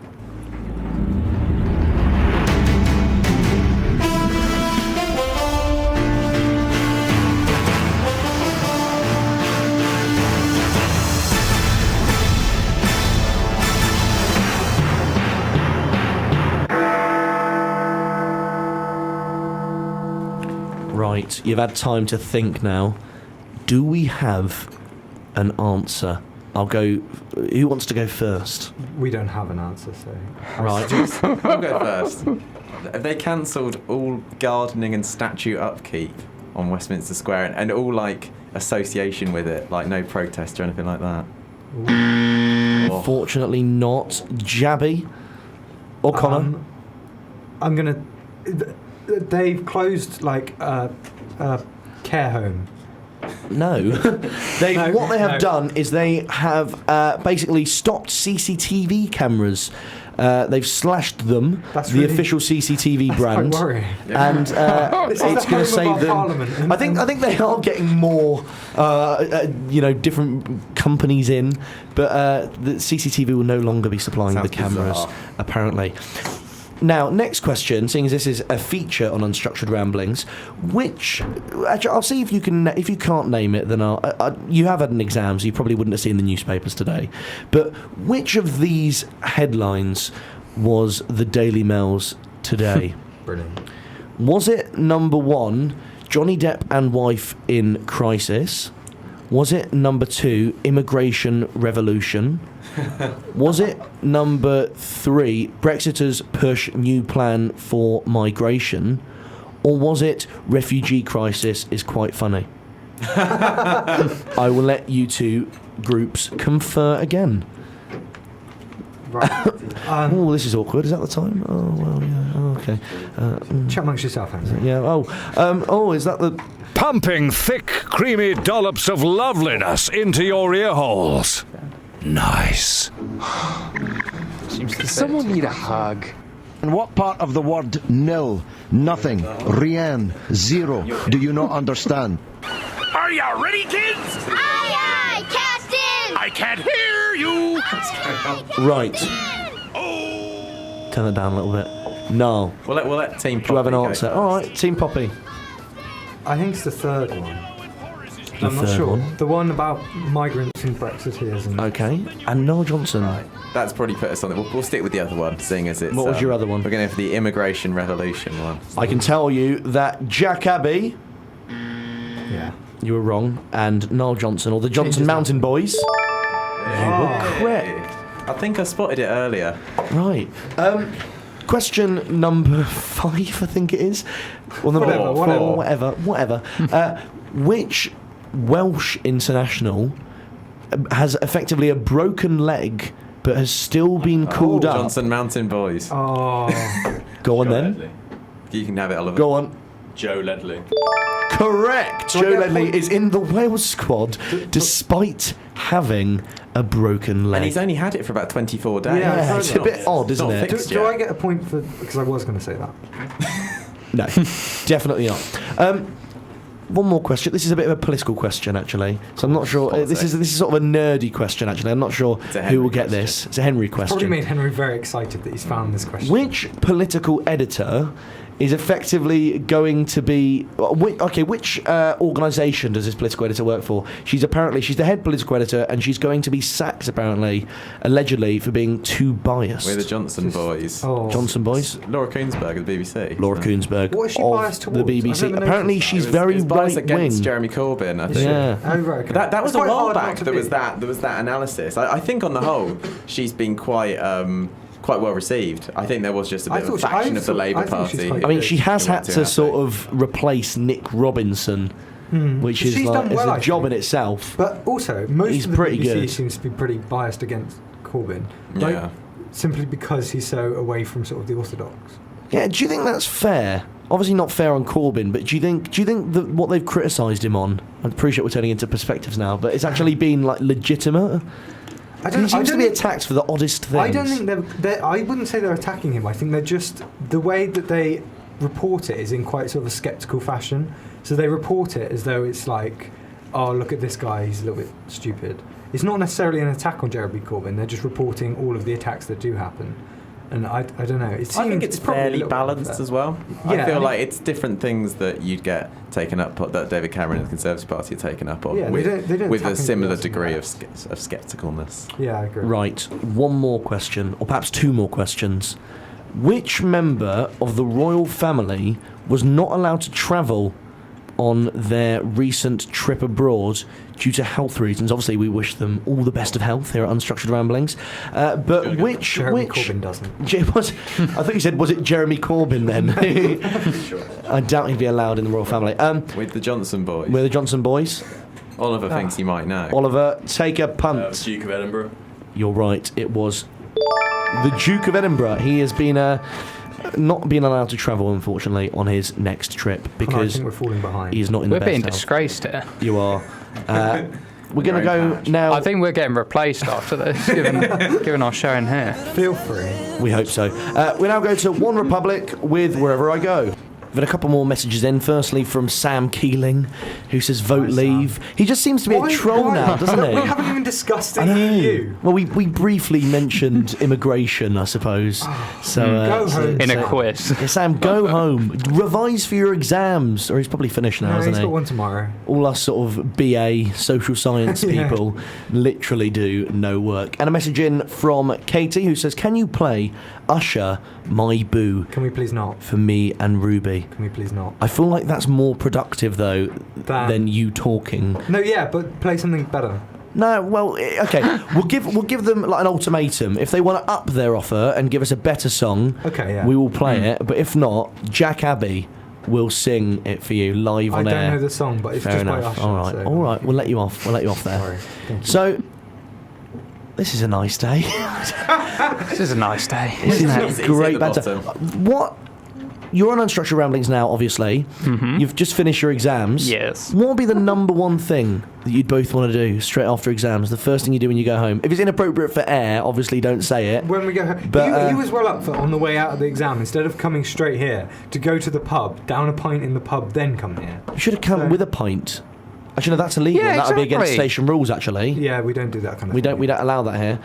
Speaker 2: Right, you've had time to think now. Do we have an answer? I'll go. Who wants to go first?
Speaker 6: We don't have an answer, so.
Speaker 2: Right.
Speaker 3: I'll go first. Have they cancelled all gardening and statue upkeep on Westminster Square and all like association with it, like no protest or anything like that? Oh.
Speaker 2: Fortunately, not. Jabby or Connor.
Speaker 6: I'm gonna. They've closed like a care home.
Speaker 2: No.
Speaker 6: No,
Speaker 2: what they have
Speaker 6: no.
Speaker 2: done is they have basically stopped CCTV cameras They've slashed them,
Speaker 6: That's
Speaker 2: the
Speaker 6: really-
Speaker 2: official CCTV brand,
Speaker 6: Quite worrying.
Speaker 2: and
Speaker 6: This is
Speaker 2: it's
Speaker 6: the
Speaker 2: going
Speaker 6: home
Speaker 2: to save
Speaker 6: of our
Speaker 2: them.
Speaker 6: parliament.
Speaker 2: I think they are getting more, different companies in, but the CCTV will no longer be supplying
Speaker 3: Sounds
Speaker 2: the cameras,
Speaker 3: bizarre.
Speaker 2: apparently. Now, next question, seeing as this is a feature on Unstructured Ramblings, which actually I'll see if you can. If you can't name it, then you have had an exam, so you probably wouldn't have seen the newspapers today. But which of these headlines was the Daily Mail's today?
Speaker 6: Brilliant.
Speaker 2: Was it number 1, Johnny Depp and wife in crisis? Was it number 2, immigration revolution? Was it number 3, Brexiters push new plan for migration? Or was it refugee crisis is quite funny? I will let you two groups confer again.
Speaker 6: Right.
Speaker 2: Oh, this is awkward. Is that the time? Oh, well, yeah. Oh, okay.
Speaker 6: Chat amongst yourself, Henry.
Speaker 2: Yeah. Oh, is that the...
Speaker 8: Pumping thick, creamy dollops of loveliness into your ear holes. Nice.
Speaker 5: Does someone need a hug?
Speaker 9: And what part of the word nil, nothing, rien, zero do you not understand?
Speaker 8: Are you ready, kids?
Speaker 10: Aye, aye, Captain!
Speaker 8: I can't hear you.
Speaker 2: Right. Turn it down a little bit. No.
Speaker 3: We'll let Team Poppy
Speaker 2: Do you have an
Speaker 3: go
Speaker 2: answer?
Speaker 3: first.
Speaker 2: All right, Team Poppy.
Speaker 6: I think it's the third one.
Speaker 2: The
Speaker 6: I'm not
Speaker 2: third
Speaker 6: sure.
Speaker 2: one.
Speaker 6: The one about migrants and Brexiteers. And
Speaker 2: Okay. And Noel Johnson.
Speaker 3: That's probably put us on it. We'll stick with the other one, seeing as it's...
Speaker 2: What was your other one?
Speaker 3: We're going for the immigration revolution one.
Speaker 2: I can tell you that Jack Abbey,
Speaker 6: yeah.
Speaker 2: you were wrong, and Noel Johnson, or the Johnson Mountain Boys, you were correct.
Speaker 3: I think I spotted it earlier.
Speaker 2: Right. Question number 5, I think it is. Or number
Speaker 6: Whatever.
Speaker 2: whatever. Which Welsh international has effectively a broken leg but has still been called up?
Speaker 3: Johnson Mountain Boys.
Speaker 6: Oh.
Speaker 2: Go on
Speaker 4: Joe
Speaker 2: then.
Speaker 4: Ledley.
Speaker 3: You can have it, Oliver.
Speaker 2: Go on.
Speaker 4: Joe Ledley.
Speaker 2: Correct.
Speaker 6: Do I
Speaker 2: Joe
Speaker 6: get a
Speaker 2: Ledley
Speaker 6: point?
Speaker 2: is in the Wales squad despite having a broken leg.
Speaker 3: And he's only had it for about 24 days.
Speaker 6: Yeah,
Speaker 2: Yeah, it's a bit odd, isn't
Speaker 3: not
Speaker 2: it?
Speaker 3: fixed
Speaker 6: Do
Speaker 3: yet.
Speaker 6: I get a point for... Because I was going to say that.
Speaker 2: No, definitely not. One more question. This is a bit of a political question, actually. So I'm not sure. This is sort of a nerdy question, actually. I'm not sure
Speaker 3: a
Speaker 2: who will
Speaker 3: Henry
Speaker 2: get
Speaker 3: question.
Speaker 2: this. It's a Henry question.
Speaker 6: Probably made Henry very excited that he's found this question.
Speaker 2: Which political editor is effectively going to be... which organisation does this political editor work for? She's the head political editor, and she's going to be sacked, apparently, allegedly, for being too biased.
Speaker 3: We're the Johnson Boys.
Speaker 6: Oh.
Speaker 2: Johnson Boys?
Speaker 3: Laura Koonsberg of the BBC.
Speaker 2: Laura Koonsberg
Speaker 6: What is she
Speaker 2: of
Speaker 6: biased
Speaker 2: the
Speaker 6: towards? I've
Speaker 2: BBC.
Speaker 6: never
Speaker 2: Apparently,
Speaker 6: noticed
Speaker 2: she's
Speaker 3: It was
Speaker 2: very
Speaker 3: biased against
Speaker 2: right-wing.
Speaker 3: Jeremy Corbyn, I think.
Speaker 2: Yeah.
Speaker 6: Oh, right, okay.
Speaker 3: That was
Speaker 6: It's
Speaker 3: a
Speaker 6: quite
Speaker 3: while
Speaker 6: hard not
Speaker 3: back.
Speaker 6: to
Speaker 3: There
Speaker 6: be.
Speaker 3: was that analysis. I think on the whole, she's been quite well received. I think there was just a bit of a faction of the Labour Party.
Speaker 2: I mean, she has
Speaker 3: who
Speaker 2: had
Speaker 3: weren't too
Speaker 2: to
Speaker 3: happy.
Speaker 2: sort of replace Nick Robinson, which is
Speaker 6: She's
Speaker 2: like
Speaker 6: done well,
Speaker 2: is a job
Speaker 6: actually.
Speaker 2: in itself.
Speaker 6: But also, most
Speaker 2: He's
Speaker 6: of the
Speaker 2: pretty
Speaker 6: BBC
Speaker 2: good.
Speaker 6: seems to be pretty biased against Corbyn.
Speaker 3: Yeah.
Speaker 6: Simply because he's so away from sort of the orthodox.
Speaker 2: Yeah, do you think that's fair? Obviously not fair on Corbyn, but do you think that what they've criticised him on? I appreciate we're turning into perspectives now, but it's actually been like legitimate. He seems to be attacked for the oddest things.
Speaker 6: I don't think I wouldn't say they're attacking him. I think they're just the way that they report it is in quite sort of a sceptical fashion. So they report it as though it's like, oh, look at this guy, he's a little bit stupid. It's not necessarily an attack on Jeremy Corbyn. They're just reporting all of the attacks that do happen. And I don't know. It seems,
Speaker 3: I think it's
Speaker 6: probably a
Speaker 3: fairly
Speaker 6: little
Speaker 3: balanced
Speaker 6: unfair.
Speaker 3: as well.
Speaker 6: Yeah,
Speaker 3: I feel
Speaker 6: I
Speaker 3: like it's different things that you'd get taken up, that David Cameron and the Conservative Party are taken up on
Speaker 6: Yeah, they don't
Speaker 3: with
Speaker 6: attack
Speaker 3: a similar
Speaker 6: anybody
Speaker 3: degree
Speaker 6: else
Speaker 3: of
Speaker 6: in
Speaker 3: scepticalness.
Speaker 6: Yeah, I agree.
Speaker 2: Right, one more question, or perhaps two more questions. Which member of the royal family was not allowed to travel on their recent trip abroad due to health reasons? Obviously, we wish them all the best of health here at Unstructured Ramblings. But which...
Speaker 6: Jeremy Corbyn doesn't.
Speaker 2: I thought you said, was it Jeremy Corbyn then? I doubt he'd be allowed in the royal family.
Speaker 3: With the Johnson Boys.
Speaker 2: With the Johnson Boys.
Speaker 3: Oliver thinks he might know.
Speaker 2: Oliver, take a punt.
Speaker 4: Duke of Edinburgh.
Speaker 2: You're right, it was the Duke of Edinburgh. He has been not been allowed to travel, unfortunately, on his next trip
Speaker 6: I
Speaker 2: because
Speaker 6: think we're falling behind.
Speaker 2: he's not in
Speaker 5: We're
Speaker 2: the
Speaker 5: being
Speaker 2: best health.
Speaker 5: disgraced here.
Speaker 2: You are. We're going to go now.
Speaker 5: I think we're getting replaced after this, given our show in here.
Speaker 6: Feel free.
Speaker 2: We hope so. We now go to One Republic with Wherever I Go. We've had a couple more messages in. Firstly, from Sam Keeling, who says, vote leave. He just seems to be a troll now, doesn't he?
Speaker 6: We haven't even discussed the
Speaker 2: I know.
Speaker 6: EU.
Speaker 2: Well, we briefly mentioned immigration, I suppose. So
Speaker 6: Go home.
Speaker 5: In a quiz.
Speaker 2: Yeah, Sam, go home. Revise for your exams. Or he's probably finished now,
Speaker 6: No,
Speaker 2: isn't
Speaker 6: he's
Speaker 2: he?
Speaker 6: got one tomorrow.
Speaker 2: All us sort of BA social science
Speaker 6: Yeah.
Speaker 2: people literally do no work. And a message in from Katie, who says, can you play Usher, My Boo,
Speaker 6: Can we please not?
Speaker 2: for me and Ruby?
Speaker 6: Can we please not?
Speaker 2: I feel like that's more productive, though, than you talking.
Speaker 6: No, yeah, but play something better.
Speaker 2: No, well, okay. we'll give them like an ultimatum. If they want to up their offer and give us a better song,
Speaker 6: Okay, yeah.
Speaker 2: we will play it. But if not, Jack Abbey will sing it for you live
Speaker 6: I
Speaker 2: on
Speaker 6: don't
Speaker 2: air.
Speaker 6: know the song, but it's
Speaker 2: Fair
Speaker 6: just
Speaker 2: enough.
Speaker 6: by Usher.
Speaker 2: All right,
Speaker 6: so-
Speaker 2: all right. We'll let you off. We'll let you off there.
Speaker 6: Sorry. Thank you.
Speaker 2: So, this is a nice day.
Speaker 5: This is a nice day.
Speaker 2: Isn't
Speaker 3: Easy
Speaker 2: it
Speaker 3: at
Speaker 2: great
Speaker 3: the
Speaker 2: banter?
Speaker 3: bottom.
Speaker 2: What? You're on Unstructured Ramblings now, obviously.
Speaker 5: Mm-hmm.
Speaker 2: You've just finished your exams.
Speaker 5: Yes.
Speaker 2: What would be the number one thing that you'd both want to do straight after exams? The first thing you do when you go home? If it's inappropriate for air, obviously don't say it.
Speaker 6: When we go home,
Speaker 2: But,
Speaker 6: he was well up for on the way out of the exam. Instead of coming straight here, to go to the pub, down a pint in the pub, then come here.
Speaker 2: You should have come
Speaker 6: So-
Speaker 2: with a pint. Actually, no, that's illegal.
Speaker 5: Yeah,
Speaker 2: That would be against
Speaker 5: exactly.
Speaker 2: station rules. Actually,
Speaker 6: Yeah, we don't do that kind of
Speaker 2: we
Speaker 6: thing.
Speaker 2: don't allow that here.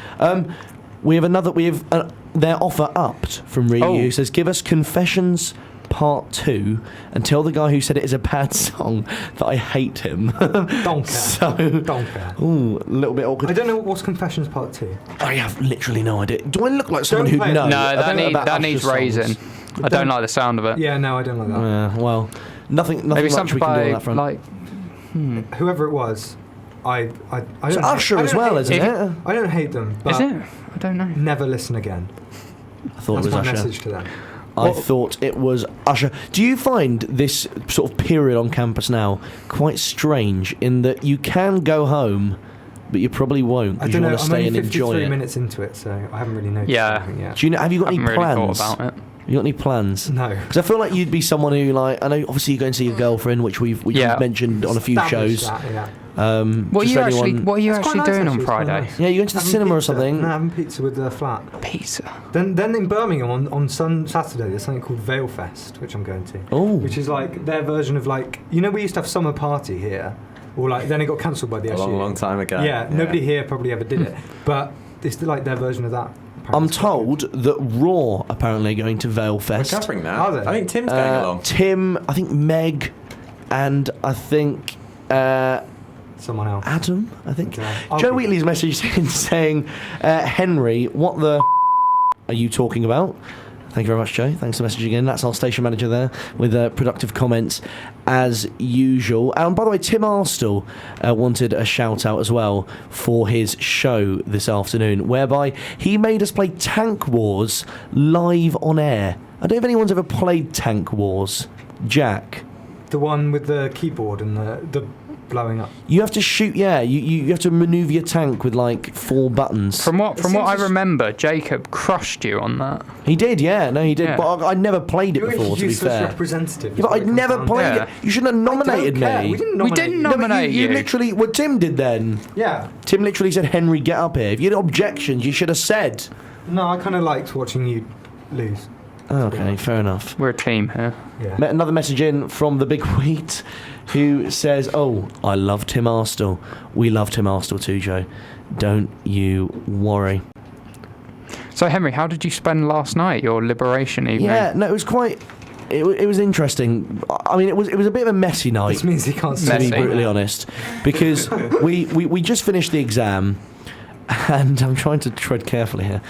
Speaker 2: We have another. We have their offer upped from Ryu,
Speaker 5: Oh.
Speaker 2: who says, "Give us Confessions Part 2 and tell the guy who said it is a bad song that I hate him."
Speaker 6: Don't care.
Speaker 2: So,
Speaker 6: Don't care.
Speaker 2: ooh, a little bit awkward.
Speaker 6: I don't know what's Confessions Part 2.
Speaker 2: I have literally no idea. Do I look like someone
Speaker 6: Don't
Speaker 2: who'd
Speaker 6: play it.
Speaker 2: know?
Speaker 5: No,
Speaker 2: I
Speaker 5: that,
Speaker 2: don't know about
Speaker 5: that
Speaker 2: Usher
Speaker 5: needs
Speaker 2: songs.
Speaker 5: raising. I don't like the sound of it.
Speaker 6: Yeah, no, I don't like that.
Speaker 2: Yeah, well, nothing
Speaker 5: Maybe
Speaker 2: much
Speaker 5: something
Speaker 2: we can do on
Speaker 5: by
Speaker 2: that front.
Speaker 5: like.
Speaker 6: Whoever it was, I
Speaker 2: It's
Speaker 6: don't
Speaker 2: Usher
Speaker 6: I
Speaker 2: as
Speaker 6: don't
Speaker 2: well,
Speaker 6: hate
Speaker 2: isn't
Speaker 6: them.
Speaker 2: it?
Speaker 6: I don't hate them, but
Speaker 5: Is it? I don't know.
Speaker 6: never listen again.
Speaker 2: I thought
Speaker 6: That's
Speaker 2: it
Speaker 6: my
Speaker 2: was Usher.
Speaker 6: message to them.
Speaker 2: I thought it was Usher. Do you find this sort of period on campus now quite strange in that you can go home, but you probably won't
Speaker 6: I
Speaker 2: because you
Speaker 6: don't know.
Speaker 2: want to
Speaker 6: I'm
Speaker 2: stay
Speaker 6: only
Speaker 2: and enjoy
Speaker 6: 53
Speaker 2: it?
Speaker 6: minutes into it, so I haven't really noticed
Speaker 5: Yeah.
Speaker 6: anything yet.
Speaker 2: Do you know? Have you got
Speaker 5: I
Speaker 2: any
Speaker 5: haven't really
Speaker 2: plans?
Speaker 5: thought about it.
Speaker 2: You got any plans?
Speaker 6: No.
Speaker 2: Because I feel like you'd be someone who, like, I know obviously you go and see your girlfriend, which we've
Speaker 5: Yeah.
Speaker 2: mentioned on a few
Speaker 6: Established
Speaker 2: shows.
Speaker 6: that, yeah.
Speaker 5: What are
Speaker 2: just
Speaker 5: you
Speaker 2: for
Speaker 5: actually?
Speaker 2: anyone-
Speaker 5: What are you
Speaker 6: It's quite
Speaker 5: actually
Speaker 6: nice,
Speaker 5: doing
Speaker 6: actually,
Speaker 5: on
Speaker 6: it's quite
Speaker 5: Friday?
Speaker 6: nice.
Speaker 2: Yeah, you going to the
Speaker 6: Having
Speaker 2: cinema or
Speaker 6: pizza.
Speaker 2: something?
Speaker 6: No, having pizza with the flat.
Speaker 5: Pizza.
Speaker 6: Then in Birmingham on Saturday there's something called Vale Fest, which I'm going to.
Speaker 2: Oh.
Speaker 6: Which is like their version of like, you know, we used to have summer party here, or like then it got cancelled by the
Speaker 3: A
Speaker 6: SU.
Speaker 3: long time ago.
Speaker 6: Yeah, nobody here probably ever did it, but it's like their version of that.
Speaker 2: I'm
Speaker 6: Apparently it's quite
Speaker 2: told that Raw apparently are going to Vale
Speaker 3: We're
Speaker 2: Fest.
Speaker 3: covering that.
Speaker 6: Are they?
Speaker 3: I think Tim's going along.
Speaker 2: Tim, I think Meg, and I think
Speaker 6: good. Someone else.
Speaker 2: Adam, I think.
Speaker 6: Okay. I'll
Speaker 2: Joe
Speaker 6: be
Speaker 2: Wheatley's message in saying, Henry, what the are you talking about? Thank you very much, Joe. Thanks for the message again. That's our station manager there with productive comments as usual. And by the way, Tim Arstle wanted a shout out as well for his show this afternoon, whereby he made us play Tank Wars live on air. I don't know if anyone's ever played Tank Wars. Jack?
Speaker 6: The one with the keyboard and the blowing up.
Speaker 2: You have to shoot, yeah. You have to manoeuvre your tank with like 4 buttons.
Speaker 5: From what
Speaker 6: seems
Speaker 5: I
Speaker 6: just-
Speaker 5: remember, Jacob crushed you on that.
Speaker 2: He did, yeah. No, he did.
Speaker 5: Yeah.
Speaker 2: But I'd never played it
Speaker 6: You're
Speaker 2: before,
Speaker 6: a
Speaker 2: to be
Speaker 6: useless
Speaker 2: fair.
Speaker 6: representative.
Speaker 2: Yeah, but I'd never played
Speaker 5: Yeah.
Speaker 2: it. You shouldn't have nominated me.
Speaker 6: We didn't
Speaker 5: We
Speaker 6: nominate
Speaker 5: didn't
Speaker 6: you.
Speaker 2: No, but
Speaker 5: nominate
Speaker 2: you
Speaker 5: you.
Speaker 2: literally, what Tim did then.
Speaker 6: Yeah.
Speaker 2: Tim literally said, Henry, get up here. If you had objections, you should have said.
Speaker 6: No, I kind of liked watching you lose.
Speaker 2: Oh, okay, fair enough.
Speaker 5: We're a team here.
Speaker 6: Yeah.
Speaker 2: Another message in from the Big Wheat, who says, "Oh, I love Tim Arstle. We love Tim Arstle too, Joe. Don't you worry."
Speaker 5: So Henry, how did you spend last night? Your liberation evening?
Speaker 2: Yeah, no, it was quite. It was interesting. I mean, it was a bit of a messy night.
Speaker 6: This means he can't
Speaker 2: To
Speaker 6: see.
Speaker 2: be
Speaker 5: Messy.
Speaker 2: brutally honest, because we just finished the exam, and I'm trying to tread carefully here.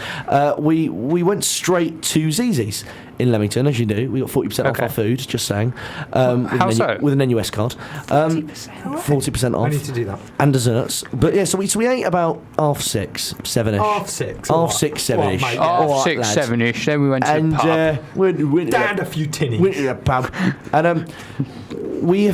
Speaker 2: We went straight to Zizzi's in Leamington, as you do. We got 40% off
Speaker 5: Okay.
Speaker 2: our food. Just saying.
Speaker 5: How so?
Speaker 2: With an NUS card. 40% off.
Speaker 6: I need to do that.
Speaker 2: And desserts. But yeah, so we ate about 6:30, 7ish.
Speaker 6: Half six.
Speaker 2: Half 6, 7ish.
Speaker 6: mate,
Speaker 5: Oh,
Speaker 2: All right,
Speaker 5: 6,
Speaker 2: lads.
Speaker 5: 7-ish. Then we went to
Speaker 2: And
Speaker 5: the pub.
Speaker 2: went to
Speaker 6: Dad,
Speaker 2: the-
Speaker 6: a few tinnies.
Speaker 2: went to the pub, and we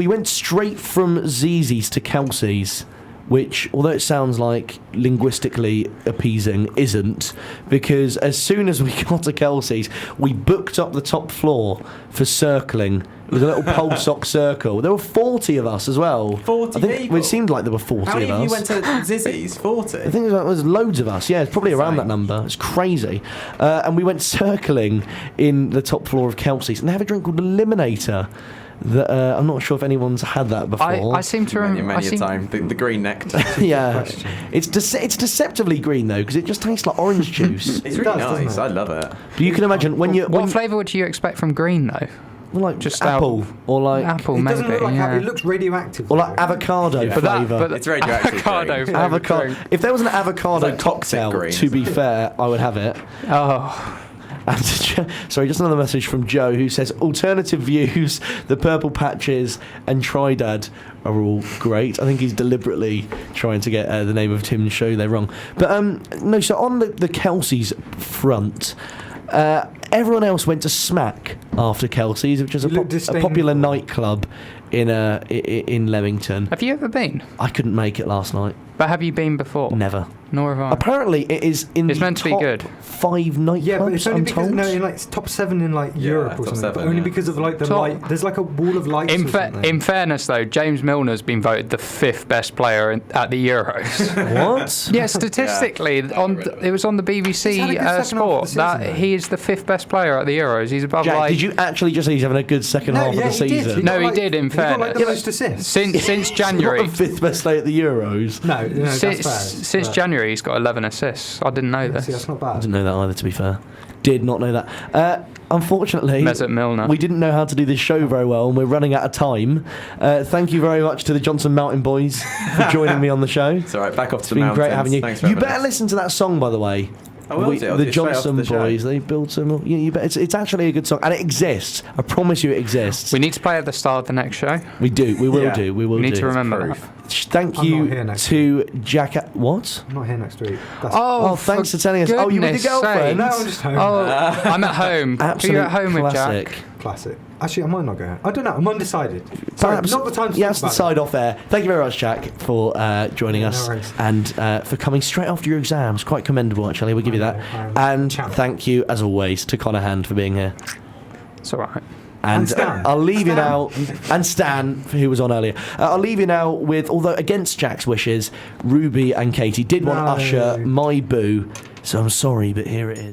Speaker 2: went straight from Zizzi's to Kelsey's which, although it sounds like linguistically appeasing, isn't, because as soon as we got to Kelsey's, we booked up the top floor for circling. It was a little pole sock circle. There were 40 of us as well.
Speaker 3: 40
Speaker 2: I think,
Speaker 3: people?
Speaker 2: Well, it seemed like there were 40
Speaker 3: How many
Speaker 2: of
Speaker 3: of
Speaker 2: us.
Speaker 3: you went to Zizzy's? 40?
Speaker 2: I think there was loads of us. Yeah, it's probably around that number. It's crazy. And we went circling in the top floor of Kelsey's, and they have a drink called Eliminator. That I'm not sure if anyone's had that before.
Speaker 5: I seem to remember.
Speaker 3: Many a time. The green nectar.
Speaker 2: Yeah, it's deceptively green though, because it just tastes like orange juice.
Speaker 3: It's really nice. I love it.
Speaker 2: But you can imagine when you
Speaker 5: What flavour would you expect from green though?
Speaker 2: like
Speaker 5: Just
Speaker 2: apple or like
Speaker 5: apple,
Speaker 6: It
Speaker 5: maybe.
Speaker 6: doesn't look like
Speaker 5: yeah.
Speaker 6: it looks radioactive.
Speaker 2: or like avocado
Speaker 5: But that,
Speaker 2: flavour.
Speaker 5: but
Speaker 3: It's radioactive
Speaker 5: avocado
Speaker 3: green.
Speaker 5: flavour
Speaker 2: Avocado.
Speaker 5: drink.
Speaker 2: If there was an avocado
Speaker 3: It's like toxic
Speaker 2: cocktail,
Speaker 3: green,
Speaker 2: to be
Speaker 3: isn't it?
Speaker 2: fair, I would have it.
Speaker 5: Oh,
Speaker 2: And sorry, just another message from Joe who says alternative views, the purple patches and Tridad are all great. I think he's deliberately trying to get the name of Tim's show there wrong. But no, so on the Kelsey's front, everyone else went to Smack after Kelsey's, which is
Speaker 6: You
Speaker 2: a
Speaker 6: look disdainful.
Speaker 2: popular nightclub in Leamington.
Speaker 5: have you ever been?
Speaker 2: I couldn't make it last night.
Speaker 5: But have you been before?
Speaker 2: Never.
Speaker 5: Nor have I.
Speaker 2: Apparently, it is in
Speaker 5: It's
Speaker 2: the
Speaker 5: meant to be
Speaker 2: top
Speaker 5: good.
Speaker 2: 5 nightclubs.
Speaker 6: Yeah, but it's only
Speaker 2: I'm
Speaker 6: because
Speaker 2: told.
Speaker 6: no, in like it's top 7 in like Europe or
Speaker 3: top
Speaker 6: something.
Speaker 3: 7,
Speaker 6: but only
Speaker 3: yeah.
Speaker 6: because of like the
Speaker 5: Top-
Speaker 6: light. There's like a wall of lights.
Speaker 5: In,
Speaker 6: or something.
Speaker 5: in fairness, though, James Milner's been voted the 5th best player at the Euros.
Speaker 2: What?
Speaker 5: Yeah, statistically, it was on the
Speaker 6: He's had a
Speaker 5: BBC
Speaker 6: good second half of
Speaker 5: Sport
Speaker 6: the season,
Speaker 5: that
Speaker 6: though.
Speaker 5: he is the 5th best player at the Euros. He's above
Speaker 2: Jack,
Speaker 5: like.
Speaker 2: did you actually just say he's having a good second half of the
Speaker 6: he did.
Speaker 2: season?
Speaker 5: No,
Speaker 6: got,
Speaker 5: he
Speaker 6: like-
Speaker 5: did, in
Speaker 6: he got, like, the
Speaker 5: fairness.
Speaker 6: most assists.
Speaker 5: Since January,
Speaker 2: Not the 5th best day at the Euros.
Speaker 6: No, that's fair.
Speaker 5: since
Speaker 6: but-
Speaker 5: January, he's got 11 assists. I didn't know
Speaker 6: See,
Speaker 5: this.
Speaker 6: that's not
Speaker 2: I
Speaker 6: bad.
Speaker 2: didn't know that either, to be fair. Did not know that. Unfortunately,
Speaker 5: Mesut Milner.
Speaker 2: we didn't know how to do this show very well, and we're running out of time. Thank you very much to the Johnson Mountain Boys for joining me on the show.
Speaker 3: It's all right. Back off to
Speaker 2: It's
Speaker 3: the
Speaker 2: been
Speaker 3: mountains.
Speaker 2: great having you.
Speaker 3: Thanks for
Speaker 2: You
Speaker 3: having
Speaker 2: better
Speaker 3: us.
Speaker 2: listen to that song, by the way.
Speaker 3: I will do. I'll
Speaker 2: The
Speaker 3: do it straight after
Speaker 2: Johnson
Speaker 3: the show.
Speaker 2: Boys, they built some. You bet. It's actually a good song, and it exists. I promise you, it exists.
Speaker 5: We need to play at the start of the next show.
Speaker 2: We do. We will
Speaker 3: Yeah.
Speaker 2: do. We will
Speaker 5: We need
Speaker 2: do.
Speaker 5: to remember
Speaker 3: proof.
Speaker 5: that.
Speaker 2: Thank
Speaker 6: I'm
Speaker 2: you
Speaker 6: not here next
Speaker 2: to Jack. What?
Speaker 6: I'm not here next week. That's
Speaker 2: Oh, thanks for telling us. Oh, you with your
Speaker 5: goodness
Speaker 2: girlfriend?
Speaker 6: no, I'm just home.
Speaker 5: Oh, I'm at home. Who are
Speaker 2: Absolute
Speaker 5: you at home with,
Speaker 2: classic.
Speaker 5: Jack?
Speaker 6: Classic. Actually, I might not go home. I don't know. I'm undecided. Sorry,
Speaker 2: Perhaps
Speaker 6: not the time to
Speaker 2: you
Speaker 6: talk
Speaker 2: have to
Speaker 6: about
Speaker 2: decide off air. Thank you very much, Jack, for joining
Speaker 6: No
Speaker 2: us
Speaker 6: worries.
Speaker 2: and for coming straight after your exams. Quite commendable, actually. We'll give you that.
Speaker 6: I know.
Speaker 2: And
Speaker 6: Champ.
Speaker 2: thank you, as always, to Connor Hand for being here.
Speaker 5: It's all right.
Speaker 2: And
Speaker 6: Stan.
Speaker 2: I'll leave you
Speaker 6: Stan.
Speaker 2: now. And Stan, who was on earlier. I'll leave you now with, although against Jack's wishes, Ruby and Katie did want to
Speaker 6: No.
Speaker 2: usher my boo. So I'm sorry, but here it is.